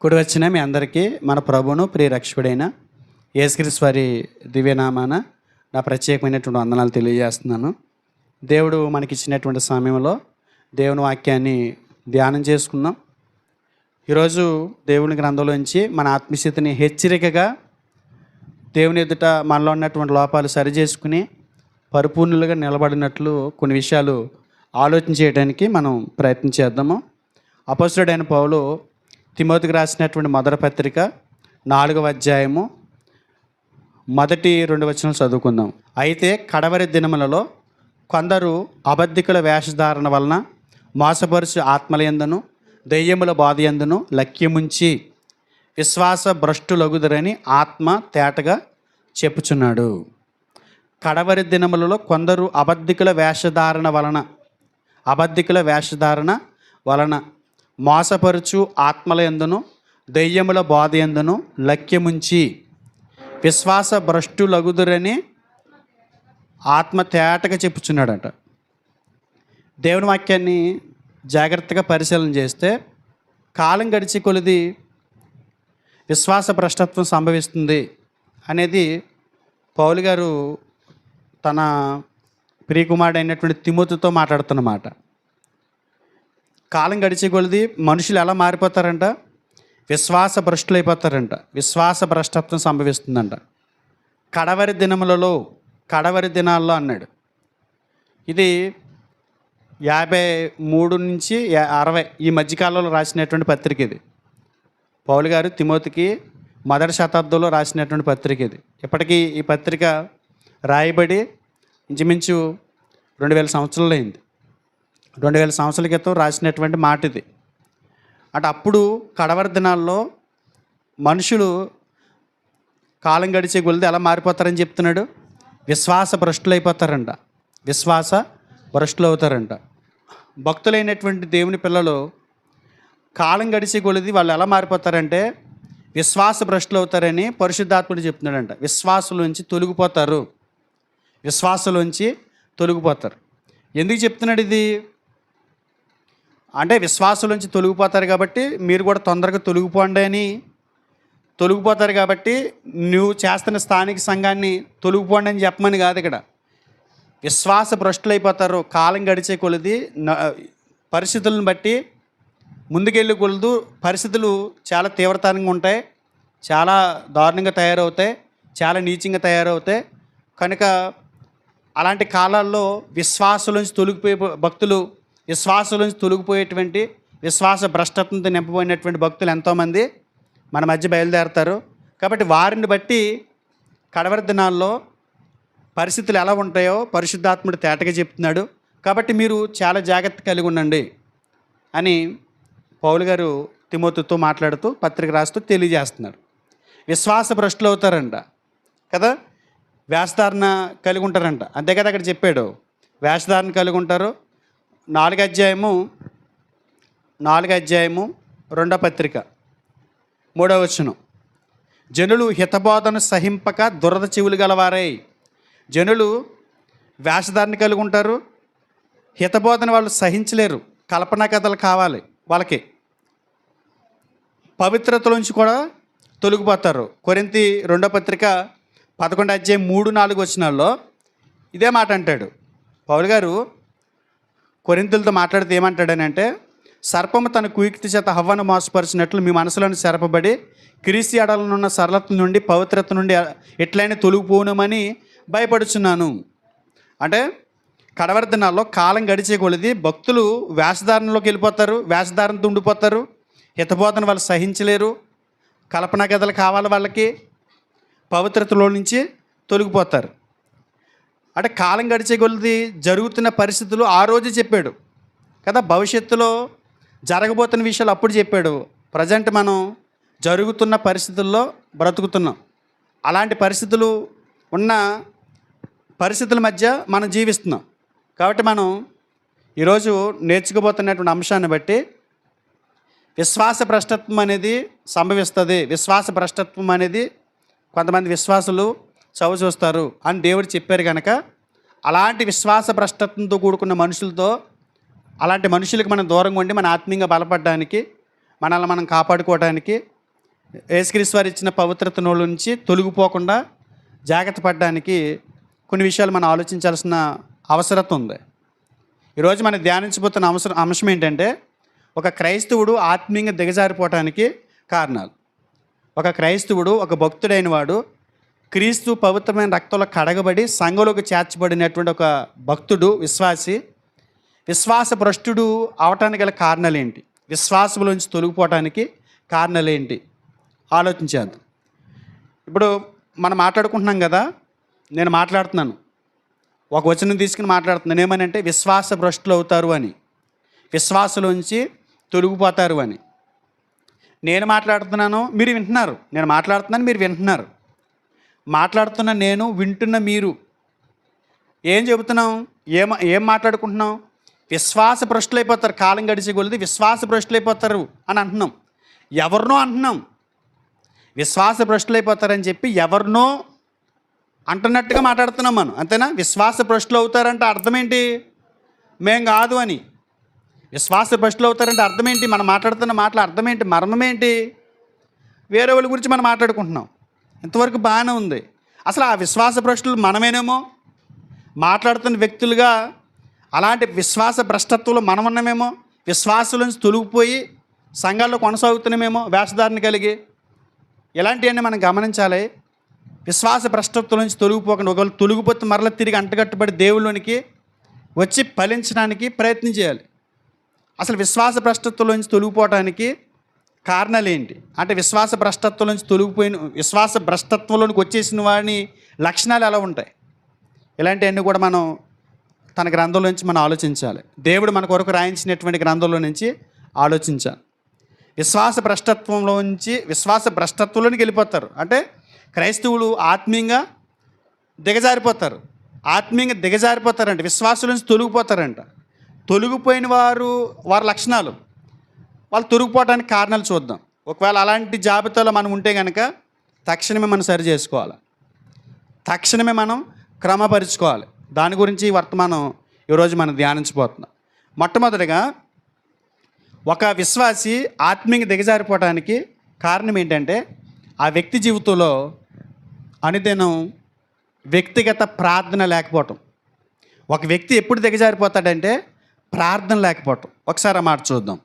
కూడి వచ్చిన మీ అందరికీ మన ప్రభువును ప్రియరక్షకుడైన యేసుక్రీస్తు వారి దివ్యనామాన నా ప్రత్యేకమైనటువంటి వందనాలు తెలియజేస్తున్నాను. దేవుడు మనకిచ్చినటువంటి సమయంలో దేవుని వాక్యాన్ని ధ్యానం చేసుకుందాం. ఈరోజు దేవుని గ్రంథంలోంచి మన ఆత్మస్థితిని హెచ్చరికగా దేవుని ఎదుట మనలో ఉన్నటువంటి లోపాలు సరిచేసుకుని పరిపూర్ణులుగా నిలబడినట్లు కొన్ని విషయాలు ఆలోచన చేయడానికి మనం ప్రయత్నం చేద్దాము. అపొస్తలుడైన పౌలు తిమోతికి రాసినటువంటి మొదటి పత్రిక 4వ అధ్యాయము మొదటి 2 వచనాలు చదువుకుందాం. అయితే కడవరి దినములలో కొందరు అబద్ధికుల వేషధారణ వలన మోసపరుచు ఆత్మలయందును దెయ్యముల బాధయందును లక్ష్యముంచి విశ్వాస భ్రష్టులగుదరని ఆత్మ తేటగా చెప్పుచున్నాడు. కడవరి దినములలో కొందరు అబద్ధికుల వేషధారణ వలన మోసపరుచు ఆత్మలయందును దెయ్యముల బాధయందును లక్ష్యముంచి విశ్వాస భ్రష్టులగుదురని ఆత్మ తేటగా చెప్పుచున్నాడట. దేవుని వాక్యాన్ని జాగ్రత్తగా పరిశీలన చేస్తే కాలం గడిచే కొలది విశ్వాస భ్రష్టత్వం సంభవిస్తుంది అనేది పౌలు గారు తన ప్రియకుమారుడైనటువంటి తిమోతితో మాట్లాడుతున్నమాట. కాలం గడిచే కొలది మనుషులు ఎలా మారిపోతారంట? విశ్వాస భ్రష్టులైపోతారంట. విశ్వాస భ్రష్టత్వం సంభవిస్తుందంట. కడవరి దినాల్లో అన్నాడు. ఇది 53 నుంచి 60 ఈ మధ్యకాలంలో రాసినటువంటి పత్రిక ఇది. పౌలు గారు తిమోతికి మొదటి శతాబ్దంలో రాసినటువంటి పత్రిక ఇది. ఇప్పటికీ ఈ పత్రిక రాయబడి ఇంచుమించు 2000 సంవత్సరాలు అయింది. 2000 సంవత్సరాల క్రితం రాసినటువంటి మాట ఇది. అంటే అప్పుడు కడవరి దినాల్లో మనుషులు కాలం గడిచే కొలది ఎలా మారిపోతారని చెప్తున్నాడు. విశ్వాస భ్రష్టులు అయిపోతారంట. విశ్వాస భ్రష్టులు అవుతారంట. భక్తులైనటువంటి దేవుని పిల్లలు కాలం గడిచే కొలది వాళ్ళు ఎలా మారిపోతారంటే విశ్వాస భ్రష్టులు అవుతారని పరిశుద్ధాత్ముడు చెప్తున్నాడంట. విశ్వాసులోంచి తొలగిపోతారు. ఎందుకు చెప్తున్నాడు ఇది అంటే విశ్వాసులోంచి తొలగిపోతారు కాబట్టి మీరు కూడా తొందరగా తొలగిపోతారు కాబట్టి నువ్వు చేస్తున్న స్థానిక సంఘాన్ని తొలగిపోండి అని చెప్పమని కాదు. ఇక్కడ విశ్వాస భ్రష్టులైపోతారు. కాలం గడిచే కొలది పరిస్థితులను బట్టి ముందుకెళ్ళి కొలదు పరిస్థితులు చాలా తీవ్రతరంగా ఉంటాయి, చాలా దారుణంగా తయారవుతాయి, చాలా నీచంగా తయారవుతాయి. కనుక అలాంటి కాలాల్లో భక్తులు విశ్వాసులోంచి తొలగిపోయేటువంటి విశ్వాస భ్రష్టత్వంతో నింపబడినటువంటి భక్తులు ఎంతోమంది మన మధ్య బయలుదేరతారు. కాబట్టి వారిని బట్టి కడవరి దినాల్లో పరిస్థితులు ఎలా ఉంటాయో పరిశుద్ధాత్ముడు తేటగా చెప్తున్నాడు. కాబట్టి మీరు చాలా జాగ్రత్త కలిగి ఉండండి అని పౌలు గారు తిమోతితో మాట్లాడుతూ పత్రిక రాస్తూ తెలియజేస్తున్నారు. విశ్వాస భ్రష్టులు అవుతారంట కదా, వేషధారణ కలిగి ఉంటారంట. అంతే కదా అక్కడ చెప్పాడు. వేషధారణ కలిగి ఉంటారు. 4వ అధ్యాయము 2వ పత్రిక 3వ వచనం. జనులు హితబోధను సహింపక దురద చెవులు గలవారై. జనులు వేషధారణ కలిగి ఉంటారు. హితబోధన వాళ్ళు సహించలేరు. కల్పనా కథలు కావాలి వాళ్ళకి. పవిత్రతలోంచి కూడా తొలగిపోతారు. కొరింథీ 2వ పత్రిక 11వ అధ్యాయం 3-4 వచనాల్లో ఇదే మాట అంటాడు పౌలు గారు. కొరింథీయులతో మాట్లాడితే ఏమంటాడనంటే, సర్పము తన కుయుక్తి చేత హవ్వను మోసపరిచినట్లు మీ మనసులను చెరపబడి క్రీస్తు ఎడలనున్న సరళత నుండి పవిత్రత నుండి ఎట్లయినా తొలగిపోనుమని భయపడుచున్నాను. అంటే కడవరి దినాల్లో కాలం గడిచే కొలది భక్తులు వేషధారణలోకి వెళ్ళిపోతారు, వేషధారణతో ఉండిపోతారు. హితబోధన వాళ్ళు సహించలేరు. కల్పనా కథలు కావాలి వాళ్ళకి. పవిత్రతలో నుంచి తొలగిపోతారు. అంటే కాలం గడిచే కొలది జరుగుతున్న పరిస్థితులు ఆ రోజు చెప్పాడు కదా. భవిష్యత్తులో జరగబోతున్న విషయాలు అప్పుడు చెప్పాడు. ప్రజెంట్ మనం జరుగుతున్న పరిస్థితుల్లో బ్రతుకుతున్నాం. అలాంటి పరిస్థితులు ఉన్న పరిస్థితుల మధ్య మనం జీవిస్తున్నాం. కాబట్టి మనం ఈరోజు నేర్చుకోబోతున్నటువంటి అంశాన్ని బట్టి విశ్వాస భ్రష్టత్వం అనేది సంభవిస్తుంది. విశ్వాస భ్రష్టత్వం అనేది కొంతమంది విశ్వాసులు చవి చూస్తారు అని దేవుడు చెప్పారు. కనుక అలాంటి విశ్వాస భ్రష్టత్వంతో కూడుకున్న మనుషులతో అలాంటి మనుషులకు మనం దూరంగా ఉండి మన ఆత్మీయంగా బలపడడానికి మనల్ని మనం కాపాడుకోవడానికి యేసుక్రీస్తు వారు ఇచ్చిన పవిత్రతలో నుంచి తొలగిపోకుండా జాగ్రత్త పడడానికి కొన్ని విషయాలు మనం ఆలోచించాల్సిన అవసరత ఉంది. ఈరోజు మనం ధ్యానించబోతున్న అంశం ఏంటంటే ఒక క్రైస్తవుడు ఆత్మీయంగా దిగజారిపోవటానికి కారణాలు. ఒక క్రైస్తవుడు, ఒక భక్తుడైన వాడు క్రీస్తు పవిత్రమైన రక్తంలో కడగబడి సంఘంలోకి చేర్చబడినటువంటి ఒక భక్తుడు, విశ్వాస భ్రష్టుడు అవటానికి గల కారణాలు ఏంటి? విశ్వాసంలోంచి తొలగిపోవటానికి కారణాలు ఏంటి? ఆలోచించాను. ఇప్పుడు మనం మాట్లాడుకుంటున్నాం కదా, నేను మాట్లాడుతున్నాను, ఒక వచనం తీసుకుని మాట్లాడుతున్నాను. ఏమని అంటే విశ్వాస భ్రష్టులు అవుతారు అని, విశ్వాసంలోంచి తొలగిపోతారు అని. నేను మాట్లాడుతున్నాను, మీరు వింటున్నారు. నేను మాట్లాడుతున్నాను, మీరు వింటున్నారు. మాట్లాడుతున్న నేను, వింటున్న మీరు ఏం చెబుతున్నాం? ఏం మాట్లాడుకుంటున్నాం? విశ్వాస భ్రష్టులు అయిపోతారు, కాలం గడిచే కొలది విశ్వాస భ్రష్టులు అయిపోతారు అని అంటున్నాం. ఎవరినో అంటున్నాం, విశ్వాస భ్రష్టులు అయిపోతారని చెప్పి ఎవరినో అంటున్నట్టుగా మాట్లాడుతున్నాం మనం, అంతేనా? విశ్వాస భ్రష్టులు అవుతారంటే అర్థం ఏంటి? మేం కాదు అని. విశ్వాస భ్రష్టులు అవుతారంటే అర్థం ఏంటి? మనం మాట్లాడుతున్న మాటల అర్థం ఏంటి? మర్మం ఏంటి? వేరే వాళ్ళ గురించి మనం మాట్లాడుకుంటున్నాం. ఇంతవరకు బాగానే ఉంది. అసలు ఆ విశ్వాస భ్రష్టులు మనమేనేమో, మాట్లాడుతున్న వ్యక్తులుగా అలాంటి విశ్వాస భ్రష్టత్వంలో మనం ఉన్నామేమో, విశ్వాసం నుంచి తొలగిపోయి సంఘాల్లో కొనసాగుతున్నామేమో వేషధారణ కలిగి. ఇలాంటివన్నీ మనం గమనించాలి. విశ్వాస భ్రష్టత్వం నుంచి తొలగిపోకుండా, ఒకవేళ తొలగిపోతే మరలా తిరిగి అంటగట్టుబడి దేవుళ్ళలోనికి వచ్చి ఫలించడానికి ప్రయత్నం చేయాలి. అసలు విశ్వాస భ్రష్టత్వం నుంచి తొలగిపోవడానికి కారణాలు ఏంటి అంటే, విశ్వాస భ్రష్టత్వం నుంచి తొలగిపోయిన, విశ్వాస భ్రష్టత్వంలోనికి వచ్చేసిన వాడిని లక్షణాలు ఎలా ఉంటాయి? ఇలాంటివన్నీ కూడా మనం తన గ్రంథంలో నుంచి మనం ఆలోచించాలి. దేవుడు మన కొరకు రాయించినటువంటి గ్రంథంలో నుంచి ఆలోచించాలి. విశ్వాస భ్రష్టత్వంలోనికి వెళ్ళిపోతారు. అంటే క్రైస్తవులు ఆత్మీయంగా దిగజారిపోతారంట, విశ్వాసం నుంచి తొలగిపోతారంట. తొలగిపోయిన వారి లక్షణాలు, వాళ్ళు తొలగిపోవడానికి కారణాలు చూద్దాం. ఒకవేళ అలాంటి జాబితాలో మనం ఉంటే కనుక తక్షణమే మనం సరి చేసుకోవాలి, తక్షణమే మనం క్రమపరుచుకోవాలి. దాని గురించి వర్తమానం ఈరోజు మనం ధ్యానించబోతున్నాం. మొట్టమొదటిగా ఒక విశ్వాసి ఆత్మీయంగా దిగజారిపోవడానికి కారణం ఏంటంటే, ఆ వ్యక్తి జీవితంలో అనుదినం వ్యక్తిగత ప్రార్థన లేకపోవటం. ఒక వ్యక్తి ఎప్పుడు దిగజారిపోతాడంటే ప్రార్థన లేకపోవటం. ఒకసారి ఆ మాట చూద్దాం.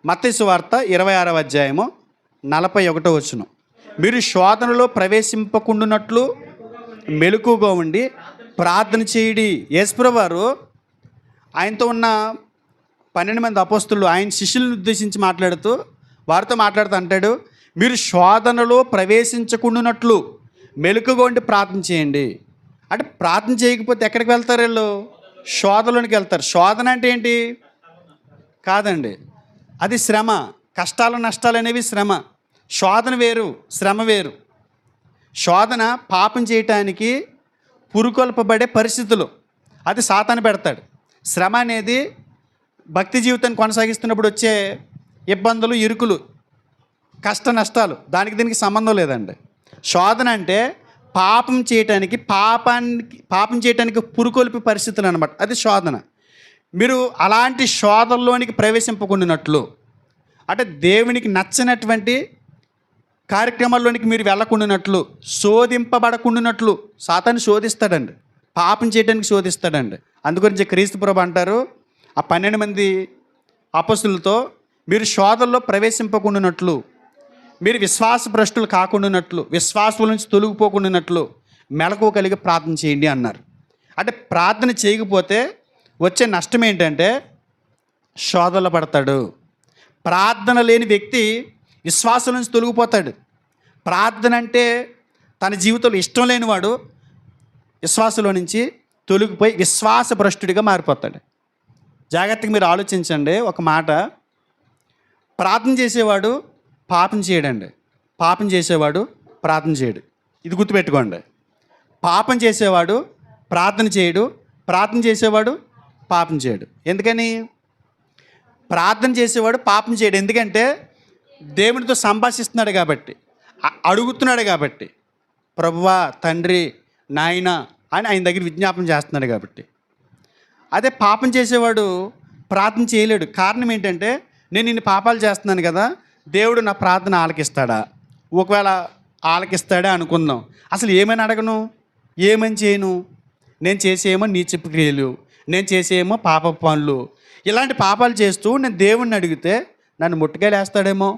మత్తయి సువార్త 26వ అధ్యాయము 41వ వచనం. మీరు శోధనలో ప్రవేశింపకుండునట్లు మెలకువగా ఉండి ప్రార్థన చేయడి. యేసుప్రభువు వారు ఆయనతో ఉన్న 12 మంది అపోస్తలులు, ఆయన శిష్యులను ఉద్దేశించి వారితో మాట్లాడుతూ అంటాడు, మీరు శోధనలో ప్రవేశించకుండానట్లు మెలకువగా ఉండి ప్రార్థన చేయండి. అంటే ప్రార్థన చేయకపోతే ఎక్కడికి వెళ్తారు? వీళ్ళు శోధనలోనికి వెళ్తారు. శోధన అంటే ఏంటి? కాదండి, అది శ్రమ. కష్టాలు నష్టాలు అనేవి శ్రమ. శోధన వేరు, శ్రమ వేరు. శోధన పాపం చేయటానికి పురుకొల్పబడే పరిస్థితులు, అది సాతాను పెడతాడు. శ్రమ అనేది భక్తి జీవితాన్ని కొనసాగిస్తున్నప్పుడు వచ్చే ఇబ్బందులు, ఇరుకులు, కష్ట నష్టాలు, దానికి దీనికి సంబంధం లేదండి. శోధన అంటే పాపం చేయటానికి పురుకొల్పి పరిస్థితులు అనమాట, అది శోధన. మీరు అలాంటి శోధనలోనికి ప్రవేశింపకుండానట్లు, అంటే దేవునికి నచ్చనటువంటి కార్యక్రమాల్లోనికి మీరు వెళ్ళకుండానట్లు, శోధింపబడకుండానట్లు సాతాను శోధిస్తాడండి, పాపం చేయడానికి శోధిస్తాడండి. అందుగురించి క్రీస్తు ప్రభువు అంటారు ఆ 12 మంది అపొస్తలులతో, మీరు శోధనలో ప్రవేశింపకుండానట్లు, మీరు విశ్వాస భ్రష్టులు కాకుండానట్లు, విశ్వాసం నుంచి తొలగిపోకుండానట్లు మెలకువ కలిగి ప్రార్థన చేయండి అన్నారు. అంటే ప్రార్థన చేయకపోతే వచ్చే నష్టం ఏంటంటే శోధనలో పడతాడు. ప్రార్థన లేని వ్యక్తి విశ్వాసం నుంచి తొలగిపోతాడు. ప్రార్థన అంటే తన జీవితంలో ఇష్టం లేనివాడు విశ్వాసంలో నుంచి తొలగిపోయి విశ్వాస భ్రష్టుడిగా మారిపోతాడు. జాగ్రత్తగా మీరు ఆలోచించండి ఒక మాట. ప్రార్థన చేసేవాడు పాపం చేయడండి, పాపం చేసేవాడు ప్రార్థన చేయడు. ఇది గుర్తుపెట్టుకోండి. పాపం చేసేవాడు ప్రార్థన చేయడు, ప్రార్థన చేసేవాడు పాపం చేయడు. ఎందుకని? ప్రార్థన చేసేవాడు పాపం చేయడు, ఎందుకంటే దేవునితో సంభాషిస్తున్నాడు కాబట్టి, అడుగుతున్నాడు కాబట్టి, ప్రభువా, తండ్రి, నాయన అని ఆయన దగ్గర విజ్ఞాపన చేస్తున్నాడు కాబట్టి. అదే పాపం చేసేవాడు ప్రార్థన చేయలేడు. కారణం ఏంటంటే, నేను ఇన్ని పాపాలు చేస్తున్నాను కదా, దేవుడు నా ప్రార్థన ఆలకిస్తాడా, ఒకవేళ ఆలకిస్తాడే అనుకుందాం. అసలు ఏమని అడగను, ఏమని చేయను? నేను చేసేమో నీచపు క్రియలు, నేను చేసేమో పాప పనులు. ఇలాంటి పాపాలు చేస్తూ నేను దేవుణ్ణి అడిగితే నన్ను ముట్టుకాయలేస్తాడేమో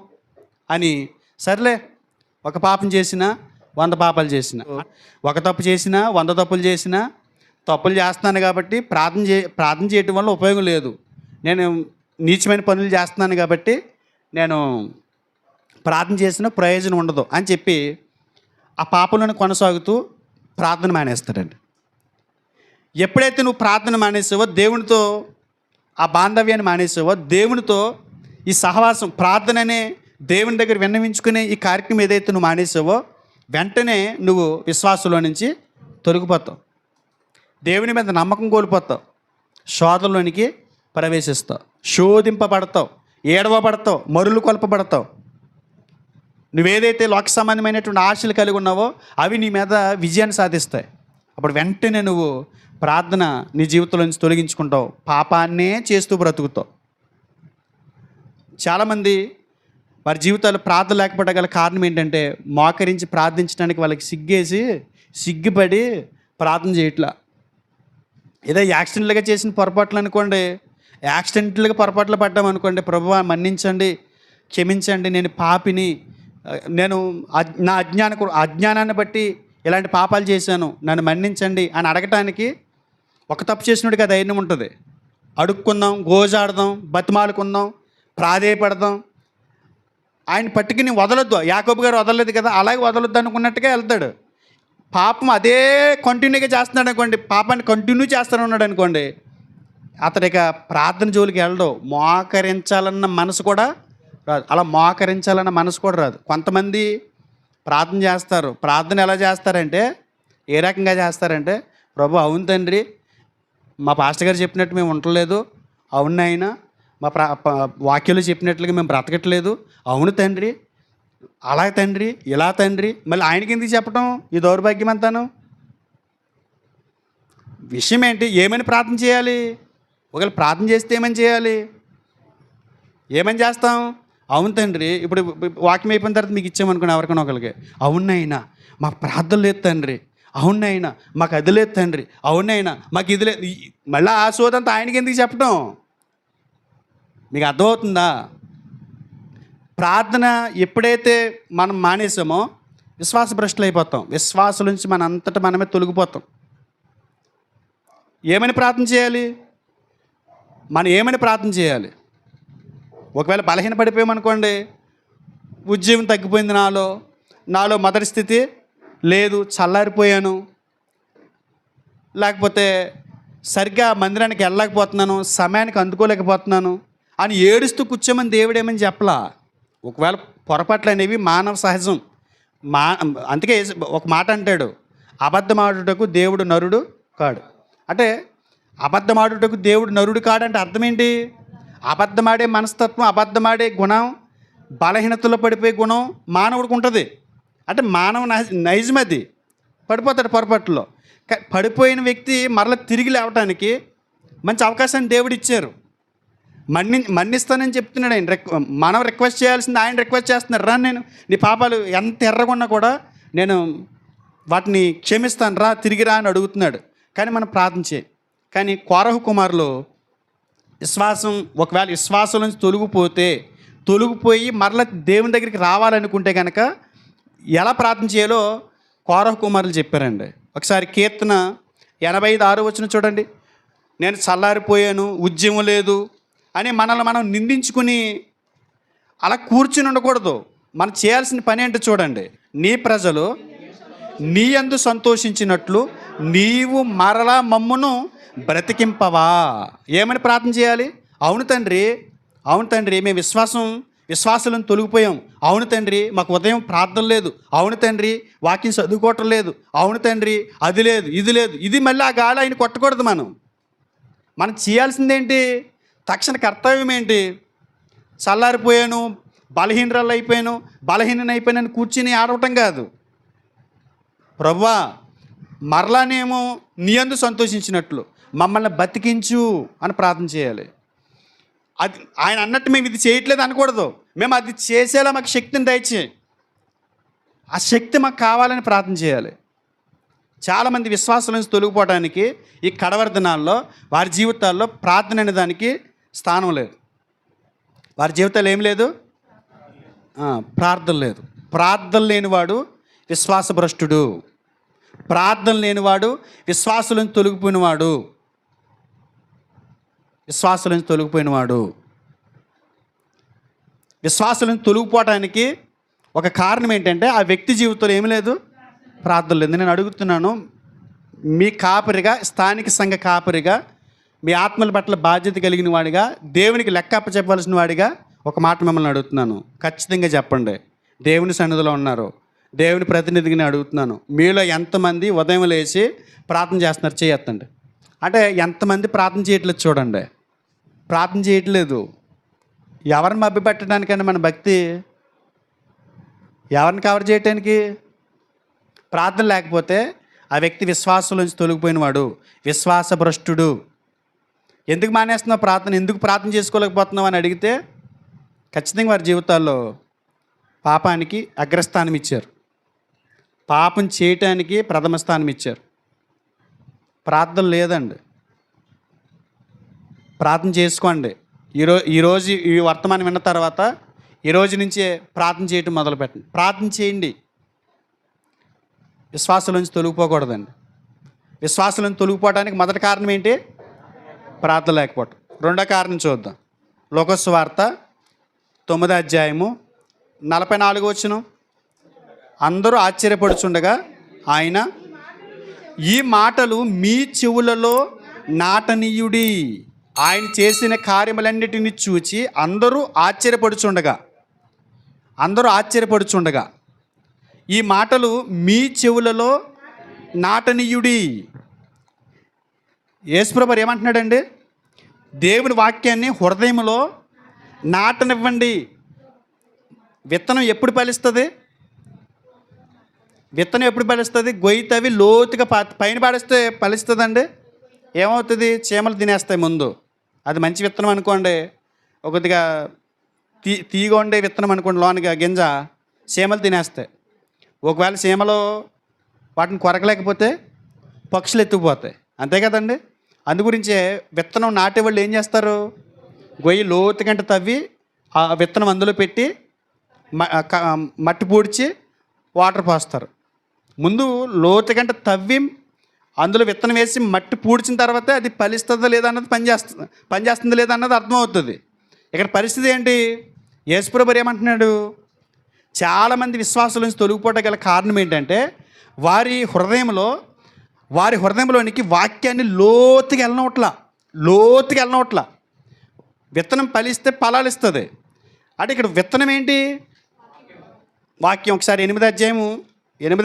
అని, సర్లే ఒక పాపం చేసినా 100 పాపాలు చేసిన, ఒక తప్పు చేసినా 100 తప్పులు చేసినా, తప్పులు చేస్తున్నాను కాబట్టి ప్రార్థన చేయటం వల్ల ఉపయోగం లేదు, నేను నీచమైన పనులు చేస్తున్నాను కాబట్టి నేను ప్రార్థన చేసిన ప్రయోజనం ఉండదు అని చెప్పి ఆ పాపలను కొనసాగుతూ ప్రార్థన మానేస్తాడండి. ఎప్పుడైతే నువ్వు ప్రార్థన మానేసావో, దేవునితో ఆ బాంధవ్యాన్ని మానేసావో, దేవునితో ఈ సహవాసం ప్రార్థన అనే దేవుని దగ్గర విన్నవించుకునే ఈ కార్యక్రమం ఏదైతే నువ్వు మానేసావో, వెంటనే నువ్వు విశ్వాసంలో నుంచి తొలగిపోతావు, దేవుని మీద నమ్మకం కోల్పోతావు, శోధనలోనికి ప్రవేశిస్తావు, శోధింపబడతావు, ఏడవబడతావు, మరులు కొల్పబడతావు. నువ్వేదైతే లోక సంబంధమైనటువంటి ఆశలు కలిగి ఉన్నావో అవి నీ మీద విజయాన్ని సాధిస్తాయి. అప్పుడు వెంటనే నువ్వు ప్రార్థన నీ జీవితంలో నుంచి తొలగించుకుంటావు, పాపాన్నే చేస్తూ బ్రతుకుతావు. చాలామంది వారి జీవితాలు ప్రార్థన లేకపోవడం కారణం ఏంటంటే, మోకరించి ప్రార్థించడానికి వాళ్ళకి సిగ్గుపడి ప్రార్థన చేయట్లా. ఏదో యాక్సిడెంట్లుగా చేసిన పొరపాట్లు అనుకోండి, యాక్సిడెంట్లుగా పొరపాట్లు పడ్డామనుకోండి, ప్రభువా మన్నించండి, క్షమించండి, నేను పాపిని, నేను నా అజ్ఞానాన్ని బట్టి ఇలాంటి పాపాలు చేశాను, నన్ను మన్నించండి అని అడగటానికి ఒక తప్పు చేసినట్టుగా ధైర్యం ఉంటుంది. అడుక్కుందాం, గోజాడదాం, బతిమాలుకుందాం, ప్రాధేయపడదాం, ఆయన పట్టుకుని వదలొద్దు. యాకోబు గారు వదలలేదు కదా, అలాగే వదలొద్దు అనుకున్నట్టుగా వెళ్తాడు. పాపం అదే కంటిన్యూగా చేస్తున్నాడు అనుకోండి, పాపాన్ని కంటిన్యూ చేస్తానన్నాడు అనుకోండి, అతడిక ప్రార్థన జోలికి వెళ్ళడు. మోకరించాలన్న మనసు కూడా రాదు. అలా మోకరించాలన్న మనసు కూడా రాదు. కొంతమంది ప్రార్థన చేస్తారు. ప్రార్థన ఎలా చేస్తారంటే, ఏ రకంగా చేస్తారంటే, ప్రభు అవును తండ్రి, మా పాస్టర్ గారు చెప్పినట్టు మేము ఉండలేదు, అవును నాయనా, మా వాక్యాలు చెప్పినట్లుగా మేము బ్రతకట్లేదు, అవును తండ్రి, అలా తండ్రి, ఇలా తండ్రి. మళ్ళీ ఆయనకి ఎందుకు చెప్పడం ఈ దౌర్భాగ్యం అంతాను? విషయం ఏంటి? ఏమని ప్రార్థన చేయాలి? ఒకవేళ ప్రార్థన చేస్తే ఏమని చేయాలి? ఏమని చేస్తాం? అవును తండ్రి, ఇప్పుడు వాక్యం అయిపోయిన తర్వాత మీకు ఇచ్చామనుకుని ఎవరికైనా ఒకరికి, అవునైనా మాకు ప్రార్థన లేదు తండ్రి, అవునైనా మాకు అది లేదు తండ్రి, అవునైనా మాకు ఇది లేదు. మళ్ళీ ఆ సోదంతా ఆయనకి ఎందుకు చెప్పడం? మీకు అర్థమవుతుందా? ప్రార్థన ఎప్పుడైతే మనం మానేసామో విశ్వాస భ్రష్టులు అయిపోతాం. విశ్వాసం నుంచి మన అంతటా మనమే తొలగిపోతాం. ఏమని ప్రార్థన చేయాలి? మనం ఏమని ప్రార్థన చేయాలి? ఒకవేళ బలహీన పడిపోయామనుకోండి, ఉద్యోగం తగ్గిపోయింది, నాలో మొదటి స్థితి లేదు, చల్లారిపోయాను, లేకపోతే సరిగ్గా మందిరానికి వెళ్ళలేకపోతున్నాను, సమయానికి అందుకోలేకపోతున్నాను అని ఏడుస్తూ కూర్చోమని దేవుడు ఏమని చెప్పలా. ఒకవేళ పొరపాట్లు అనేవి మానవ సహజం. అందుకే ఒక మాట అంటాడు, అబద్ధమాడుటకు దేవుడు నరుడు కాడు. అంటే అబద్ధమాడుటకు దేవుడు నరుడు కాడంటే అర్థం ఏంటి? అబద్ధమాడే మనస్తత్వం, అబద్ధమాడే గుణం, బలహీనతలో పడిపోయే గుణం మానవుడికి ఉంటుంది. అంటే మానవ నైజం అది. పడిపోతాడు పొరపాటులో. పడిపోయిన వ్యక్తి మరలా తిరిగి లేవటానికి మంచి అవకాశాన్ని దేవుడు ఇచ్చారు. మన్నిస్తానని చెప్తున్నాడు ఆయన. మనం రిక్వెస్ట్ చేయాల్సింది ఆయన రిక్వెస్ట్ చేస్తున్నారు, రా నేను నీ పాపాలు ఎంత ఎర్రగున్నా కూడా నేను వాటిని క్షమిస్తాను, రా తిరిగి రా అని అడుగుతున్నాడు. కానీ మనం ప్రార్థన చేయి. కానీ కోరహు కుమారులు ఒకవేళ విశ్వాసం నుంచి తొలగిపోయి మరలా దేవుని దగ్గరికి రావాలనుకుంటే కనుక ఎలా ప్రార్థన చేయాలో కోరహు కుమారులు చెప్పారండి. ఒకసారి కీర్తన 85:6 చూడండి. నేను చల్లారిపోయాను, ఉద్యమం లేదు అని మనల్ని మనం నిందించుకుని అలా కూర్చుని ఉండకూడదు. మనం చేయాల్సిన పని ఏంటో చూడండి. నీ ప్రజలు నీ యందు సంతోషించినట్లు నీవు మరలా మమ్మును బ్రతికింపవా. ఏమని ప్రార్థన చేయాలి? అవును తండ్రి మేము విశ్వాసాలను తొలగిపోయాం, అవును తండ్రి మాకు ఉదయం ప్రార్థన లేదు, అవును తండ్రి వాక్యం చదువుకోవటం లేదు, అవును తండ్రి అది లేదు, ఇది లేదు. ఇది మళ్ళీ ఆ గాలి ఆయన కొట్టకూడదు. మనం చేయాల్సిందేంటి? తక్షణ కర్తవ్యం ఏంటి? చల్లారిపోయాను, బలహీనైపోయాను కూర్చుని ఆడవటం కాదు. ప్రభువా మరలానేమో నీ యందు సంతోషించినట్లు మమ్మల్ని బతికించు అని ప్రార్థన చేయాలి. అది ఆయన అన్నట్టు మేము ఇది చేయట్లేదు అనకూడదు. మేము అది చేసేలా మాకు శక్తిని దయచేయి. ఆ శక్తి మాకు కావాలని ప్రార్థన చేయాలి. చాలామంది విశ్వాసం నుంచి తొలగిపోవడానికి ఈ కడవరి దినాల్లో వారి జీవితాల్లో ప్రార్థన అనే దానికి స్థానం లేదు. వారి జీవితాలు ఏం లేదు, ప్రార్థన లేదు. ప్రార్థన లేనివాడు విశ్వాసభ్రష్టుడు. ప్రార్థన లేనివాడు విశ్వాసం నుంచి తొలగిపోయినవాడు. విశ్వాసం నుంచి తొలగిపోయినవాడు. విశ్వాసం నుంచి తొలగిపోవటానికి ఒక కారణం ఏంటంటే ఆ వ్యక్తి జీవితంలో ఏమి లేదు, ప్రార్థన లేదు. నేను అడుగుతున్నాను, మీ కాపరిగా, స్థానిక సంఘ కాపరిగా, మీ ఆత్మల పట్ల బాధ్యత కలిగిన వాడిగా, దేవునికి లెక్క అప్పచెప్పవలసిన వాడిగా ఒక మాట మిమ్మల్ని అడుగుతున్నాను. ఖచ్చితంగా చెప్పండి. దేవుని సన్నిధిలో ఉన్నారు, దేవుని ప్రతినిధిగా నేను అడుగుతున్నాను, మీలో ఎంతమంది ఉదయం లేచి ప్రార్థన చేస్తున్నారు? చేయొద్దండి. అంటే ఎంతమంది ప్రార్థన చేయట్లేదు చూడండి. ప్రార్థన చేయట్లేదు. ఎవరిని మభ్యపెట్టడానికండి మన భక్తి? ఎవరిని కవర్ చేయటానికి? ప్రార్థన లేకపోతే ఆ వ్యక్తి విశ్వాసం నుంచి తొలగిపోయినవాడు, విశ్వాసభ్రష్టుడు. ఎందుకు మానేస్తున్నావు ప్రార్థన, ఎందుకు ప్రార్థన చేసుకోలేకపోతున్నావు అని అడిగితే ఖచ్చితంగా వారి జీవితాల్లో పాపానికి అగ్రస్థానం ఇచ్చారు, పాపం చేయటానికి ప్రథమ స్థానం ఇచ్చారు. ప్రార్థన లేదండి. ప్రార్థన చేసుకోండి. ఈరోజు ఈ వర్తమానం విన్న తర్వాత ఈరోజు నుంచే ప్రార్థన చేయటం మొదలుపెట్టండి. ప్రార్థన చేయండి. విశ్వాసం నుంచి తొలగిపోకూడదండి. విశ్వాసం నుంచి తొలగిపోవడానికి మొదటి కారణం ఏంటి? ప్రార్థన లేకపోవటం. రెండో కారణం చూద్దాం. లోకస్ వార్త 9వ అధ్యాయము 44వ వచనం. అందరూ ఆశ్చర్యపడుచుండగా ఆయన, ఈ మాటలు మీ చెవులలో నాటనీయుడి. ఆయన చేసిన కార్యములన్నిటిని చూచి అందరూ ఆశ్చర్యపడుచుండగా ఈ మాటలు మీ చెవులలో నాటనీయుడి. యేసుప్రభువు ఏమంటున్నాడండి? దేవుని వాక్యాన్ని హృదయంలో నాటనివ్వండి. విత్తనం ఎప్పుడు ఫలిస్తుంది? విత్తనం ఎప్పుడు ఫలిస్తుంది? గొయ్యి తవ్వి లోతుగా పైన పాడేస్తే ఫలిస్తుందండి? ఏమవుతుంది? చీమలు తినేస్తాయి ముందు. అది మంచి విత్తనం అనుకోండి, కొద్దిగా తీగ ఉండే విత్తనం అనుకోండి, లోనికి గింజ చీమలు తినేస్తాయి. ఒకవేళ చీమలు వాటిని కొరకలేకపోతే పక్షులు ఎత్తుకుపోతాయి. అంతే కదండి. అందుగురించే విత్తనం నాటేవాళ్ళు ఏం చేస్తారు? గొయ్యి లోతుగంట తవ్వి ఆ విత్తనం అందులో పెట్టి మట్టి పూడ్చి వాటర్ పోస్తారు. ముందు లోతుగంట తవ్వి అందులో విత్తనం వేసి మట్టి పూడ్చిన తర్వాతే అది ఫలిస్తుందా లేదా అన్నది పనిచేస్తుందా లేదా అన్నది అర్థమవుతుంది. ఇక్కడ పరిస్థితి ఏంటి? యేసుప్రభువు ఏమంటున్నాడు? చాలామంది విశ్వాసుల నుంచి తొలగిపోవడం గల కారణం ఏంటంటే వారి హృదయంలోనికి వాక్యాన్ని లోతుగా వెళ్ళనవట్ల. విత్తనం ఫలిస్తే ఫలాలు ఇస్తుంది. అంటే ఇక్కడ విత్తనం ఏంటి? వాక్యం. ఒకసారి 8వ